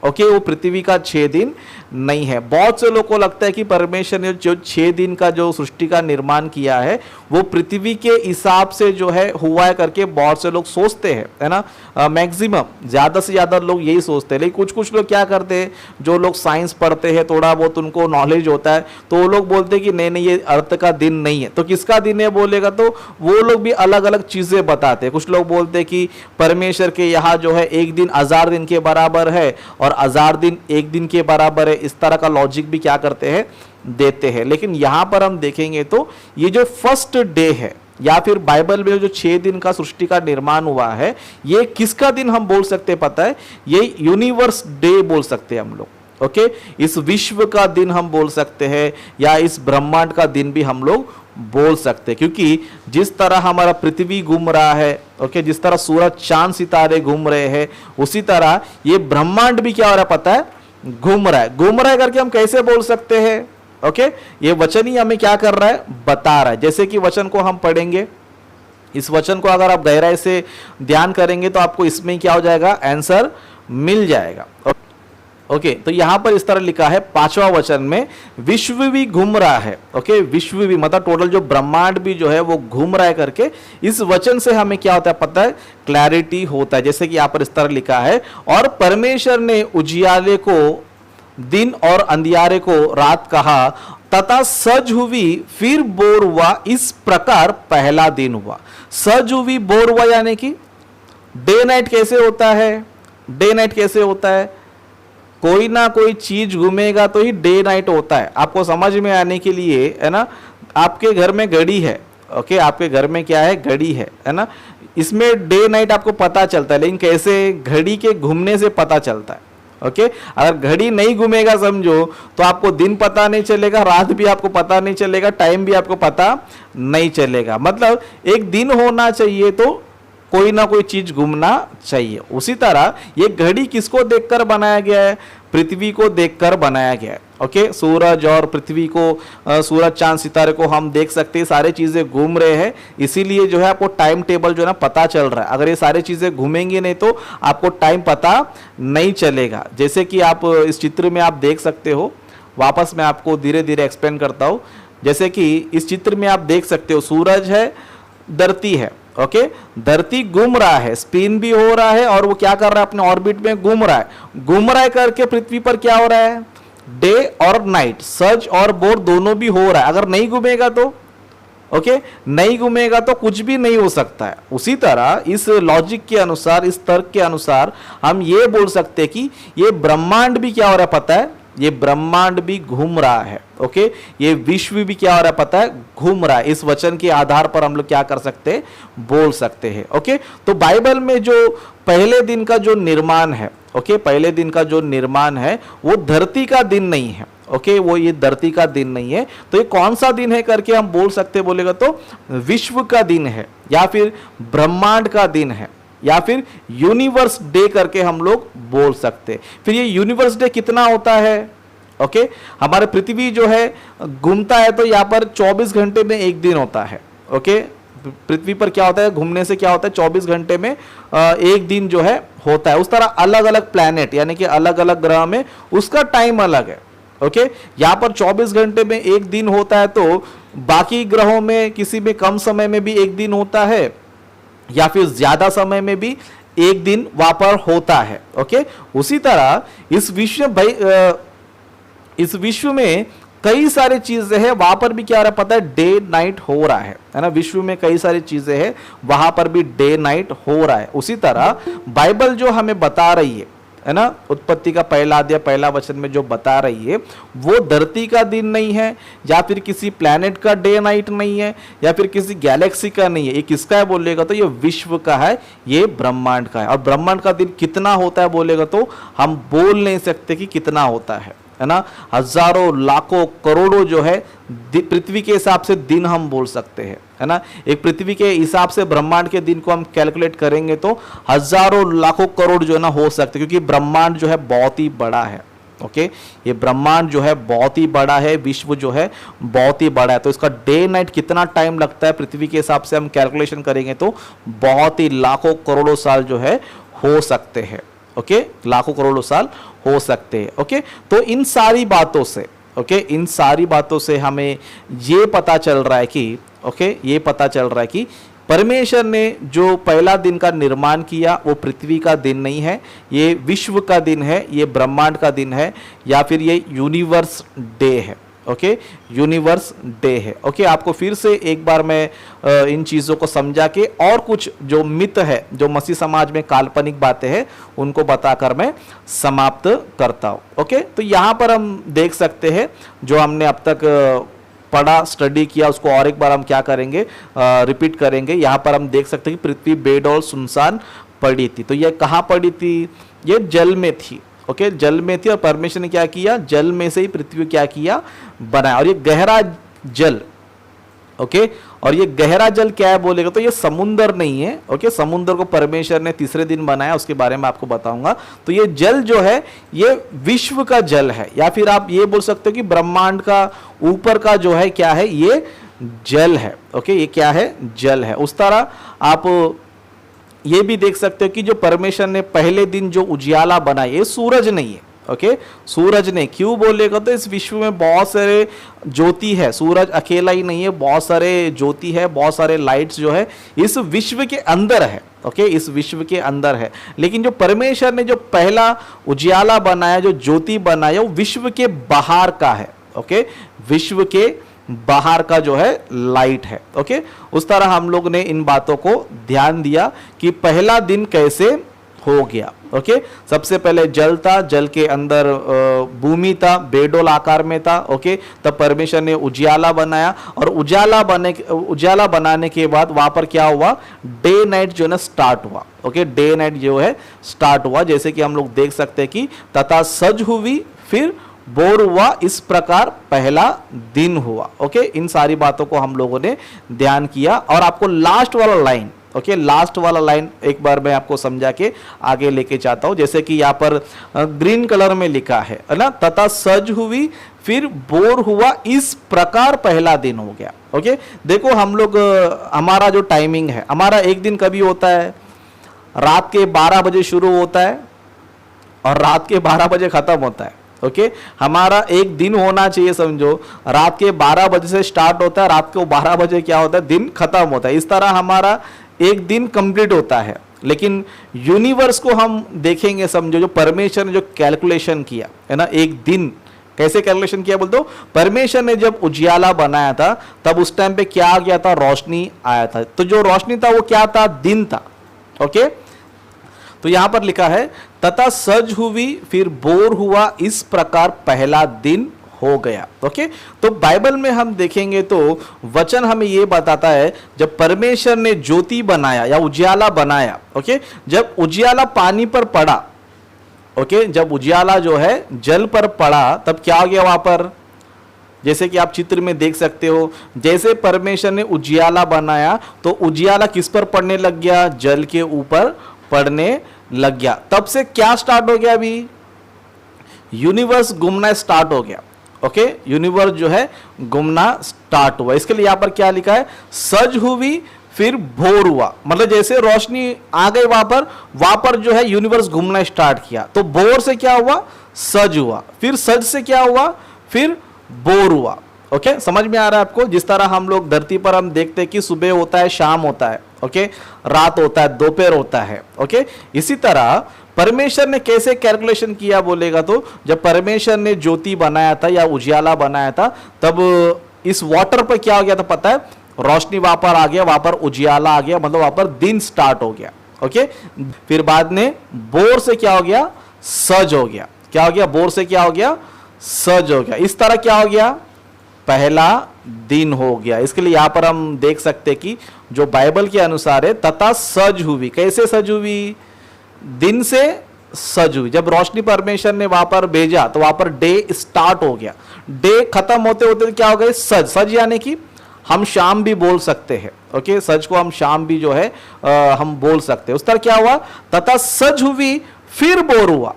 ओके, वो पृथ्वी का 6 दिन नहीं है। बहुत से लोगों को लगता है कि परमेश्वर ने जो 6 दिन का जो सृष्टि का निर्माण किया है वो पृथ्वी के हिसाब से जो है हुआ है करके बहुत से लोग सोचते हैं, है ना। मैक्सिमम ज़्यादा से ज़्यादा लोग यही सोचते हैं। लेकिन कुछ लोग क्या करते हैं, जो लोग साइंस पढ़ते हैं, थोड़ा बहुत उनको नॉलेज होता है, तो वो लोग बोलते हैं कि नहीं नहीं, ये अर्थ का दिन नहीं है। तो किसका दिन है बोलेगा तो वो लोग भी अलग अलग चीज़ें बताते हैं। कुछ लोग बोलते हैं कि परमेश्वर के यहाँ जो है एक दिन 1000 दिन के बराबर है और 1000 दिन एक दिन के बराबर है। इस तरह का लॉजिक भी क्या करते हैं? देते हैं। लेकिन यहां पर हम देखेंगे तो ये जो फर्स्ट डे है या फिर बाइबल में जो 6 दिन का सृष्टि का निर्माण हुआ है, ये किसका दिन हम बोल सकते हैं पता है? ये यूनिवर्स डे बोल सकते हैं हम लोग। ओके, इस विश्व का दिन हम बोल सकते हैं या इस ब्रह्मांड का दिन भी हम लोग बोल सकते हैं। क्योंकि जिस तरह हमारा पृथ्वी घूम रहा है, ओके, जिस तरह सूरज चांद सितारे घूम रहे हैं, उसी तरह ये ब्रह्मांड भी क्या हो रहा है पता है? घूम रहा है। घूम रहा है करके हम कैसे बोल सकते हैं? ओके, ये वचन ही हमें क्या कर रहा है, बता रहा है। जैसे कि वचन को हम पढ़ेंगे, इस वचन को अगर आप गहराई से ध्यान करेंगे तो आपको इसमें क्या हो जाएगा, आंसर मिल जाएगा। ओके, तो यहां पर इस तरह लिखा है 5वां वचन में, विश्व भी घूम रहा है। ओके, विश्व भी मतलब टोटल जो ब्रह्मांड भी जो है वो घूम रहा है करके, इस वचन से हमें क्या होता है पता है, क्लैरिटी होता है। जैसे कि यहां पर इस तरह लिखा है, और परमेश्वर ने उजियाले को दिन और अंधियारे को रात कहा, तथा सज हुई फिर बोर हुआ, इस प्रकार पहला दिन हुआ। सज हुई बोर हुआ यानी कि डे नाइट कैसे होता है, डे नाइट कैसे होता है, कोई ना कोई चीज घूमेगा तो ही डे नाइट होता है। आपको समझ में आने के लिए है ना, आपके घर में घड़ी है, ओके, आपके घर में क्या है, घड़ी है ना, इसमें डे नाइट आपको पता चलता है, लेकिन कैसे, घड़ी के घूमने से पता चलता है। ओके, अगर घड़ी नहीं घूमेगा समझो तो आपको दिन पता नहीं चलेगा, रात भी आपको पता नहीं चलेगा, टाइम भी आपको पता नहीं चलेगा। मतलब एक दिन होना चाहिए तो कोई ना कोई चीज घूमना चाहिए। उसी तरह ये घड़ी किसको देखकर बनाया गया है, पृथ्वी को देखकर बनाया गया है। ओके, सूरज और पृथ्वी को, सूरज चांद सितारे को हम देख सकते हैं, सारे चीजें घूम रहे हैं, इसीलिए जो है आपको टाइम टेबल जो है ना पता चल रहा है। अगर ये सारी चीजें घूमेंगी नहीं तो आपको टाइम पता नहीं चलेगा। जैसे कि आप इस चित्र में आप देख सकते हो, वापस मैं आपको धीरे धीरे एक्सप्लेन करता हूं। जैसे कि इस चित्र में आप देख सकते हो, सूरज है, धरती है। ओके, धरती घूम रहा है, स्पिन भी हो रहा है, और वो क्या कर रहा है, अपने ऑर्बिट में घूम रहा है। घूम रहा है करके पृथ्वी पर क्या हो रहा है, डे और नाइट, सज और बोर दोनों भी हो रहा है। अगर नहीं घूमेगा तो, ओके, नहीं घूमेगा तो कुछ भी नहीं हो सकता है। उसी तरह इस लॉजिक के अनुसार, इस तर्क के अनुसार हम ये बोल सकते हैं कि ये ब्रह्मांड भी क्या हो रहा है पता है, ये ब्रह्मांड भी घूम रहा है। ओके, ये विश्व भी क्या हो रहा है पता है, घूम रहा है। इस वचन के आधार पर हम लोग क्या कर सकते हैं, बोल सकते हैं। ओके, तो बाइबल में जो पहले दिन का जो निर्माण है, ओके, पहले दिन का जो निर्माण है वो धरती का दिन नहीं है। ओके, वो ये धरती का दिन नहीं है, तो ये कौन सा दिन है करके हम बोल सकते हैं, बोलेगा तो विश्व का दिन है, या फिर ब्रह्मांड का दिन है, या फिर यूनिवर्स डे करके हम लोग बोल सकते हैं। फिर ये यूनिवर्स डे कितना होता है, ओके, हमारे पृथ्वी जो है घूमता है तो यहाँ पर 24 घंटे में एक दिन होता है। ओके, पृथ्वी पर क्या होता है, घूमने से क्या होता है, 24 घंटे में एक दिन जो है होता है। उस तरह अलग अलग प्लैनेट यानी कि अलग अलग ग्रह में उसका टाइम अलग है। ओके, यहाँ पर 24 घंटे में एक दिन होता है, तो बाकी ग्रहों में किसी में कम समय में भी एक दिन होता है, या फिर ज्यादा समय में भी एक दिन वहां पर होता है। ओके, उसी तरह इस विश्व में कई सारी चीजें हैं, वहां पर भी क्या हो रहा है पता है, डे नाइट हो रहा है ना। विश्व में कई सारी चीजें हैं, वहां पर भी डे नाइट हो रहा है। उसी तरह बाइबल जो हमें बता रही है ना, उत्पत्ति का पहला अध्याय पहला वचन में जो बता रही है, वो धरती का दिन नहीं है, या फिर किसी प्लैनेट का डे नाइट नहीं है, या फिर किसी गैलेक्सी का नहीं है। ये किसका है बोलेगा तो ये विश्व का है, ये ब्रह्मांड का है। और ब्रह्मांड का दिन कितना होता है बोलेगा तो हम बोल नहीं सकते कि कितना होता है ना। हजारों, लाखों, करोड़ों जो है पृथ्वी के हिसाब से दिन हम बोल सकते हैं, है ना। एक पृथ्वी के हिसाब से ब्रह्मांड के दिन को हम कैलकुलेट करेंगे तो हजारों, लाखों, करोड़ जो है ना हो सकते हैं, क्योंकि ब्रह्मांड जो है बहुत ही बड़ा है। ओके, ये ब्रह्मांड जो है बहुत ही बड़ा है, विश्व जो है बहुत ही बड़ा है, तो इसका डे नाइट कितना टाइम लगता है पृथ्वी के हिसाब से हम कैलकुलेशन करेंगे तो बहुत ही लाखों करोड़ों साल जो है हो सकते हैं। ओके, लाखों करोड़ों साल हो सकते हैं। ओके, तो इन सारी बातों से, ओके, इन सारी बातों से हमें ये पता चल रहा है कि, ओके, ये पता चल रहा है कि परमेश्वर ने जो पहला दिन का निर्माण किया वो पृथ्वी का दिन नहीं है, ये विश्व का दिन है, ये ब्रह्मांड का दिन है, या फिर ये यूनिवर्स डे है। ओके, यूनिवर्स डे है। ओके, आपको फिर से एक बार मैं इन चीज़ों को समझा के और कुछ जो मिथ है, जो मसीह समाज में काल्पनिक बातें हैं, उनको बताकर मैं समाप्त करता हूँ। ओके, तो यहाँ पर हम देख सकते हैं जो हमने अब तक पढ़ा, स्टडी किया, उसको और एक बार हम क्या करेंगे, रिपीट करेंगे। यहाँ पर हम देख सकते हैं कि पृथ्वी बेडौल सुनसान पड़ी थी। तो यह कहाँ पड़ी थी, ये जल में थी। ओके, जल में थी, और परमेश्वर ने क्या किया, जल में से ही पृथ्वी क्या किया, बनाया, और ये गहरा जल। ओके, और ये गहरा जल क्या है बोलेगा तो ये समुंदर नहीं है। ओके, समुंदर को परमेश्वर ने तीसरे दिन बनाया, उसके बारे में आपको बताऊंगा। तो ये जल जो है ये विश्व का जल है, या फिर आप ये बोल सकते हो कि ब्रह्मांड का ऊपर का जो है क्या है, ये जल है। ओके, ये क्या है, जल है। उस तरह आप ये भी देख सकते हो कि जो परमेश्वर ने पहले दिन जो उजियाला बनाया, ये सूरज नहीं है। ओके, सूरज ने क्यों बोलेगा तो इस विश्व में बहुत सारे ज्योति है, सूरज अकेला ही नहीं है, बहुत सारे ज्योति है, बहुत सारे लाइट्स जो है इस विश्व के अंदर है। ओके, इस विश्व के अंदर है। लेकिन जो परमेश्वर ने जो पहला उजियाला बनाया, जो ज्योति बनाया, वो विश्व के बाहर का है। ओके, विश्व के बाहर का जो है लाइट है। ओके, उस तरह हम लोग ने इन बातों को ध्यान दिया कि पहला दिन कैसे हो गया। ओके, सबसे पहले जल था, जल के अंदर भूमि था, बेडोल आकार में था। ओके, तब परमेश्वर ने उजियाला बनाया, और उजियाला बनाने के बाद वहां पर क्या हुआ, डे नाइट जो है ना स्टार्ट हुआ। ओके, डे नाइट जो है स्टार्ट हुआ, जैसे कि हम लोग देख सकते हैं कि तथा सज हुई, फिर बोर हुआ, इस प्रकार पहला दिन हुआ। ओके, इन सारी बातों को हम लोगों ने ध्यान किया। और आपको लास्ट वाला लाइन, ओके, लास्ट वाला लाइन एक बार मैं आपको समझा के आगे लेके जाता हूं। जैसे कि यहाँ पर ग्रीन कलर में लिखा है ना, तथा सज हुई, फिर बोर हुआ, इस प्रकार पहला दिन हो गया। ओके, देखो हम लोग हमारा जो टाइमिंग है, हमारा एक दिन कभी होता है रात के 12 बजे शुरू होता है और रात के 12 बजे खत्म होता है। ओके, हमारा एक दिन होना चाहिए, समझो रात के 12 बजे से स्टार्ट होता है, रात को 12 बजे क्या होता है, दिन खत्म होता है। इस तरह हमारा एक दिन कंप्लीट होता है। लेकिन यूनिवर्स को हम देखेंगे, समझो जो परमेश्वर ने जो कैलकुलेशन किया है ना, एक दिन कैसे कैलकुलेशन किया बोल दो, परमेश्वर ने जब उजियाला बनाया था तब उस टाइम पे क्या आ गया था, रोशनी आया था। तो जो रोशनी था वो क्या था, दिन था। ओके, तो यहां पर लिखा है तथा सज हुई, फिर बोर हुआ, इस प्रकार पहला दिन हो गया। ओके, तो बाइबल में हम देखेंगे तो वचन हमें यह बताता है जब परमेश्वर ने ज्योति बनाया या उजियाला बनाया। ओके, जब उजियाला पानी पर पड़ा, ओके, जब उजियाला जो है जल पर पड़ा, तब क्या हो गया वहां पर, जैसे कि आप चित्र में देख सकते हो, जैसे परमेश्वर ने उजियाला बनाया तो उजियाला किस पर पड़ने लग गया, जल के ऊपर पड़ने लग गया। तब से क्या स्टार्ट हो गया, अभी यूनिवर्स घूमना स्टार्ट हो गया। ओके, यूनिवर्स जो है घूमना स्टार्ट हुआ। इसके लिए यहां पर क्या लिखा है, सज हुई, फिर भोर हुआ, मतलब जैसे रोशनी आ गई वहां पर जो है यूनिवर्स घूमना स्टार्ट किया। तो भोर से क्या हुआ, सज हुआ, फिर सज से क्या हुआ, फिर बोर हुआ। ओके, समझ में आ रहा है आपको। जिस तरह हम लोग धरती पर हम देखते हैं कि सुबह होता है, शाम होता है, ओके, रात होता है, दोपहर होता है। ओके, इसी तरह परमेश्वर ने कैसे कैलकुलेशन किया बोलेगा तो जब परमेश्वर ने ज्योति बनाया था या उजियाला बनाया था, तब इस वाटर पर क्या हो गया था पता है, रोशनी वहां पर आ गया, वहां पर उजियाला आ गया, मतलब वहां पर दिन स्टार्ट हो गया। ओके, फिर बाद में बोर से क्या हो गया, सज हो गया। क्या हो गया, बोर से क्या हो गया, सज हो गया। इस तरह क्या हो गया, पहला दिन हो गया। इसके लिए यहां पर हम देख सकते कि जो बाइबल के अनुसार है, तथा सज हुई, कैसे सज हुई, दिन से सज हुई। जब रोशनी परमेश्वर ने वहां पर भेजा तो वहां पर डे स्टार्ट हो गया, डे खत्म होते होते क्या हो गए, सज। सज यानी कि हम शाम भी बोल सकते हैं। ओके, सज को हम शाम भी जो है हम बोल सकते हैं। उस तरह क्या हुआ, तथा सज हुई, फिर बोर हुआ।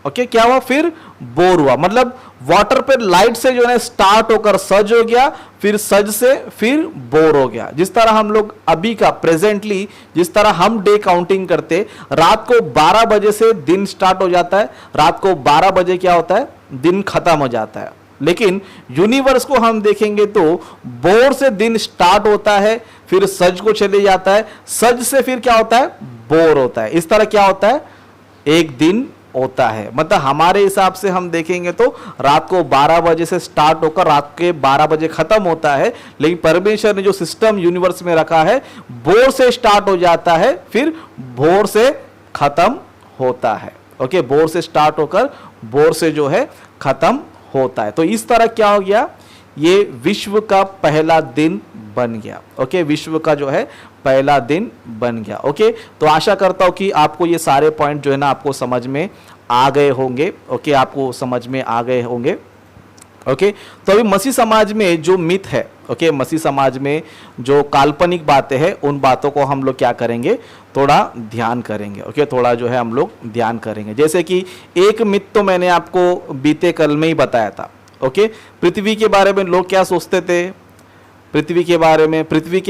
ओके, क्या हुआ, फिर बोर हुआ, मतलब वाटर पे लाइट से जो है स्टार्ट होकर सज हो गया, फिर सज से फिर बोर हो गया। जिस तरह हम लोग अभी का प्रेजेंटली जिस तरह हम डे काउंटिंग करते, रात को 12 बजे से दिन स्टार्ट हो जाता है, रात को 12 बजे क्या होता है, दिन खत्म हो जाता है। लेकिन यूनिवर्स को हम देखेंगे तो बोर से दिन स्टार्ट होता है, फिर सज को चले जाता है, सज से फिर क्या होता है, बोर होता है। इस तरह क्या होता है, एक दिन होता है। मतलब हमारे हिसाब से हम देखेंगे तो रात को 12 बजे से स्टार्ट होकर रात के 12 बजे खत्म होता है। लेकिन परमेश्वर ने जो सिस्टम यूनिवर्स में रखा है, भोर से स्टार्ट हो जाता है, फिर भोर से खत्म होता है। ओके, भोर से स्टार्ट होकर भोर से जो है खत्म होता है। तो इस तरह क्या हो गया, ये विश्व का पहला दिन बन गया। ओके, विश्व का जो है पहला दिन बन गया। ओके, तो आशा करता हूं कि आपको ये सारे पॉइंट जो है ना आपको समझ में आ गए होंगे। ओके, आपको समझ में आ गए होंगे। ओके, तो अभी मसीह समाज में जो मिथ है, ओके, मसीह समाज में जो काल्पनिक बातें हैं उन बातों को हम लोग क्या करेंगे, थोड़ा ध्यान करेंगे। ओके, थोड़ा जो है हम लोग ध्यान करेंगे। जैसे कि एक मिथ तो मैंने आपको बीते कल में ही बताया था। ओके, पृथ्वी के बारे में लोग क्या सोचते थे, पृथ्वी के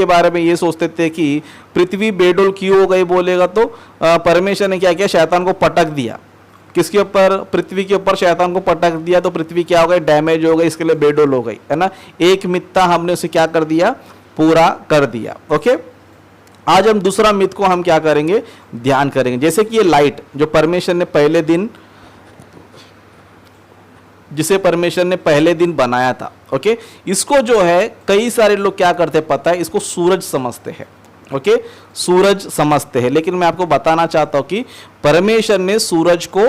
बारे में ये सोचते थे कि पृथ्वी बेडोल क्यों हो गई बोलेगा तो परमेश्वर ने क्या किया, शैतान को पटक दिया। किसके ऊपर, पृथ्वी के ऊपर शैतान को पटक दिया तो पृथ्वी क्या हो गई, डैमेज हो गई, इसके लिए बेडोल हो गई, है ना। एक मिथ्या हमने उसे क्या कर दिया, पूरा कर दिया। ओके, आज हम दूसरा मिथ को हम क्या करेंगे, ध्यान करेंगे। जैसे कि ये लाइट जो परमेश्वर ने पहले दिन, जिसे परमेश्वर ने पहले दिन बनाया था, ओके, इसको जो है कई सारे लोग क्या करते हैं पता है, इसको सूरज समझते हैं। ओके, सूरज समझते हैं, लेकिन मैं आपको बताना चाहता हूं कि परमेश्वर ने सूरज को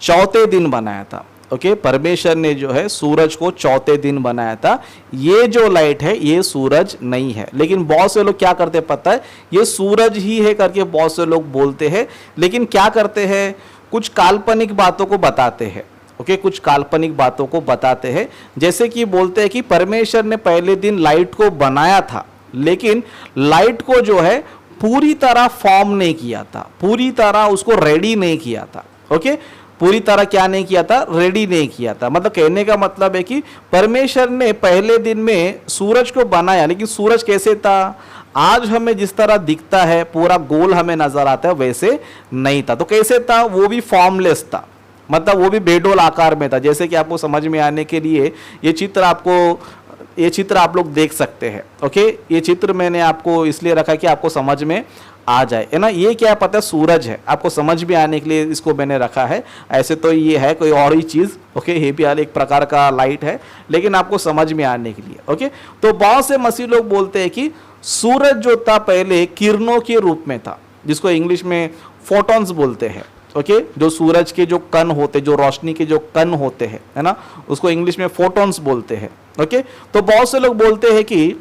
चौथे दिन बनाया था। ओके, परमेश्वर ने जो है सूरज को चौथे दिन बनाया था। ये जो लाइट है ये सूरज नहीं है, लेकिन बहुत से लोग क्या करते हैं पता है, ये सूरज ही है करके बहुत से लोग बोलते हैं, लेकिन क्या करते हैं, कुछ काल्पनिक बातों को बताते हैं। ओके, कुछ काल्पनिक बातों को बताते हैं, जैसे कि बोलते हैं कि परमेश्वर ने पहले दिन लाइट को बनाया था, लेकिन लाइट को जो है पूरी तरह फॉर्म नहीं किया था, पूरी तरह उसको रेडी नहीं किया था। ओके, पूरी तरह क्या नहीं किया था, रेडी नहीं किया था। मतलब कहने का मतलब है कि परमेश्वर ने पहले दिन में सूरज को बनाया, लेकिन सूरज कैसे था, आज हमें जिस तरह दिखता है पूरा गोल हमें नजर आता है वैसे नहीं था। तो कैसे था, वो भी फॉर्मलेस था, मतलब वो भी बेडोल आकार में था। जैसे कि आपको समझ में आने के लिए ये चित्र आप लोग देख सकते हैं। ओके, ये चित्र मैंने आपको इसलिए रखा कि आपको समझ में आ जाए, है ना। ये क्या पता है, सूरज है, आपको समझ में आने के लिए इसको मैंने रखा है। ऐसे तो ये है कोई और ही चीज़। ओके, ये भी एक प्रकार का लाइट है, लेकिन आपको समझ में आने के लिए। ओके, तो बहुत से मसीह लोग बोलते हैं कि सूरज जो था पहले किरणों के रूप में था, जिसको इंग्लिश में फोटॉन्स बोलते हैं। ओके, जो सूरज के जो कण होते, जो रोशनी के जो कण होते हैं, है ना, उसको इंग्लिश में फोटॉन्स बोलते हैं। ओके, तो बहुत से लोग बोलते हैं कि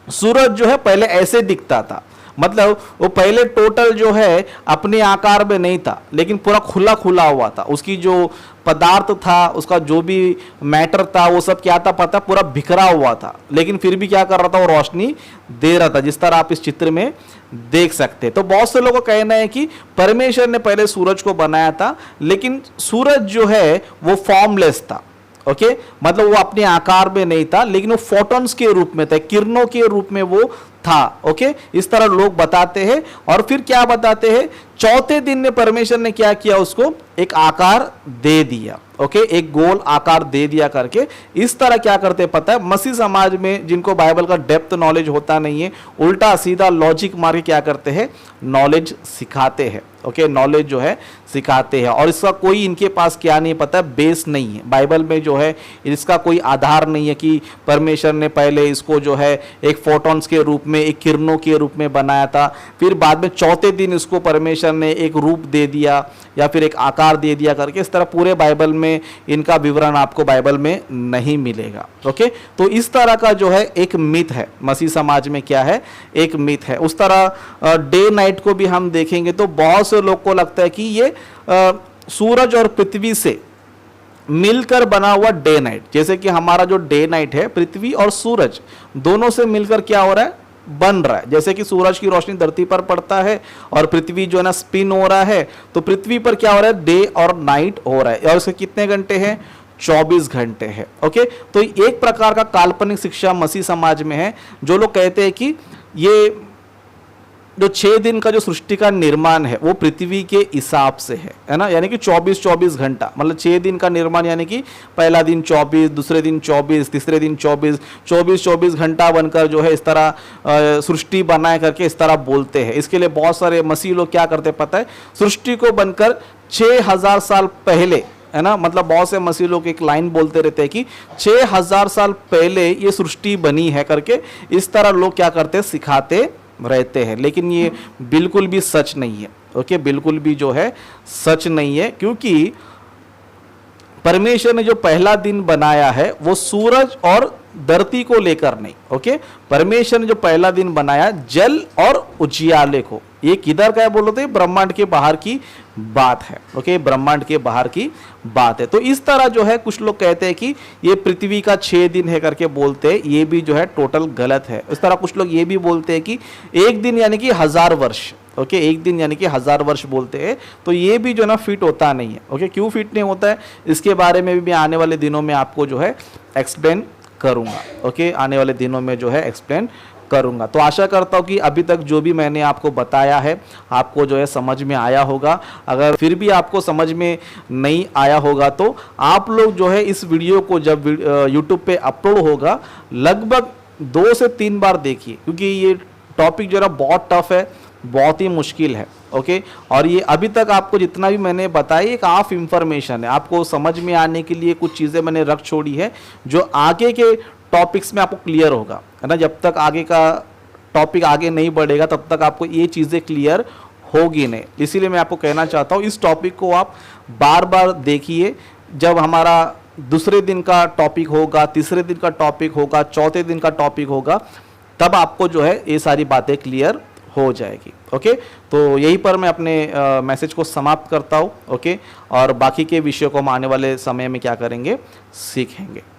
सूरज जो है पहले ऐसे दिखता था, मतलब वो पहले टोटल जो है अपने आकार में नहीं था, लेकिन पूरा खुला खुला हुआ था। उसकी जो पदार्थ था, उसका जो भी मैटर था, वो सब क्या था पता, पूरा बिखरा हुआ था, लेकिन फिर भी क्या कर रहा था, वो रोशनी दे रहा था, जिस तरह आप इस चित्र में देख सकते हैं। तो बहुत से लोगों का कहना है कि परमेश्वर ने पहले सूरज को बनाया था, लेकिन सूरज जो है वो फॉर्मलेस था। ओके, मतलब वो अपने आकार में नहीं था, लेकिन वो फोटॉन्स के रूप में था, किरणों के रूप में वो था। ओके, इस तरह लोग बताते हैं। और फिर क्या बताते हैं, चौथे दिन में परमेश्वर ने क्या किया, उसको एक आकार दे दिया। ओके, एक गोल आकार दे दिया करके इस तरह क्या करते पता है, मसीह समाज में जिनको बाइबल का डेप्थ नॉलेज होता नहीं है, उल्टा सीधा लॉजिक मार के क्या करते हैं, नॉलेज सिखाते हैं। ओके, नॉलेज जो है सिखाते हैं, और इसका कोई इनके पास क्या नहीं पता, बेस नहीं है। बाइबल में जो है इसका कोई आधार नहीं है कि परमेश्वर ने पहले इसको जो है एक फोटॉन्स के रूप में, एक किरणों के रूप में बनाया था, फिर बाद में चौथे दिन इसको परमेश्वर ने एक रूप दे दिया या फिर एक आकार दे दिया करके। इस तरह पूरे बाइबल में इनका विवरण आपको बाइबल में नहीं मिलेगा। ओके, तो इस तरह का जो है एक मिथ है, मसीह समाज में क्या है, एक मिथ है। उस तरह डे नाइट को भी हम देखेंगे तो बहुत से लोग को लगता है कि ये सूरज और पृथ्वी से मिलकर बना हुआ डे नाइट, जैसे कि हमारा जो डे नाइट है पृथ्वी और सूरज दोनों से मिलकर क्या हो रहा है, बन रहा है। जैसे कि सूरज की रोशनी धरती पर पड़ता है और पृथ्वी जो है ना स्पिन हो रहा है, तो पृथ्वी पर क्या हो रहा है, डे और नाइट हो रहा है। और इसके कितने घंटे हैं, 24 घंटे है। ओके, तो एक प्रकार का काल्पनिक शिक्षा मसीह समाज में है, जो लोग कहते हैं कि ये जो 6 दिन का जो सृष्टि का निर्माण है वो पृथ्वी के हिसाब से है ना, यानी कि 24 घंटा, मतलब 6 दिन का निर्माण, यानी कि पहला दिन 24, दूसरे दिन 24, तीसरे दिन 24 घंटा बनकर जो है इस तरह सृष्टि बनाए करके इस तरह बोलते हैं। इसके लिए बहुत सारे मसीह लोग क्या करते पता है, सृष्टि को बनकर 6000 साल पहले, है ना, मतलब बहुत से मसीह लोग एक लाइन बोलते रहते हैं कि 6000 साल पहले ये सृष्टि बनी है करके। इस तरह लोग क्या करते हैं, सिखाते रहते हैं, लेकिन ये बिल्कुल भी सच नहीं है। ओके, बिल्कुल भी जो है सच नहीं है, क्योंकि परमेश्वर ने जो पहला दिन बनाया है वो सूरज और धरती को लेकर नहीं। ओके, परमेश्वर ने जो पहला दिन बनाया जल और उजियाले को, ये किधर का है बोलो तो ये ब्रह्मांड के बाहर की बात है। ओके, ब्रह्मांड के बाहर की बात है। तो इस तरह जो है कुछ लोग कहते हैं कि ये पृथ्वी का 6 दिन है करके बोलते हैं, ये भी जो है टोटल गलत है। इस तरह कुछ लोग ये भी बोलते हैं कि एक दिन यानी कि 1000 वर्ष। ओके, एक दिन यानी कि 1000 वर्ष बोलते हैं, तो ये भी जो ना फिट होता नहीं है। ओके, क्यों फिट नहीं होता है इसके बारे में भी मैं आने वाले दिनों में आपको जो है एक्सप्लेन करूंगा। ओके, आने वाले दिनों में जो है एक्सप्लेन करूंगा। तो आशा करता हूं कि अभी तक जो भी मैंने आपको बताया है आपको जो है समझ में आया होगा। अगर फिर भी आपको समझ में नहीं आया होगा तो आप लोग जो है इस वीडियो को जब यूट्यूब पे अपलोड होगा लगभग 2 से 3 बार देखिए, क्योंकि ये टॉपिक जो है बहुत टफ है, बहुत ही मुश्किल है। ओके, और ये अभी तक आपको जितना भी मैंने बताया एक हाफ इंफॉर्मेशन है, आपको समझ में आने के लिए कुछ चीज़ें मैंने रख छोड़ी है जो आगे के टॉपिक्स में आपको क्लियर होगा, है ना। जब तक आगे का टॉपिक आगे नहीं बढ़ेगा तब तक आपको ये चीज़ें क्लियर होगी नहीं। इसीलिए मैं आपको कहना चाहता हूँ इस टॉपिक को आप बार बार देखिए। जब हमारा दूसरे दिन का टॉपिक होगा, तीसरे दिन का टॉपिक होगा, चौथे दिन का टॉपिक होगा, तब आपको जो है ये सारी बातें क्लियर हो जाएगी। ओके, तो यहीं पर मैं अपने मैसेज को समाप्त करता हूँ। ओके, और बाकी के विषयों को हम आने वाले समय में क्या करेंगे, सीखेंगे।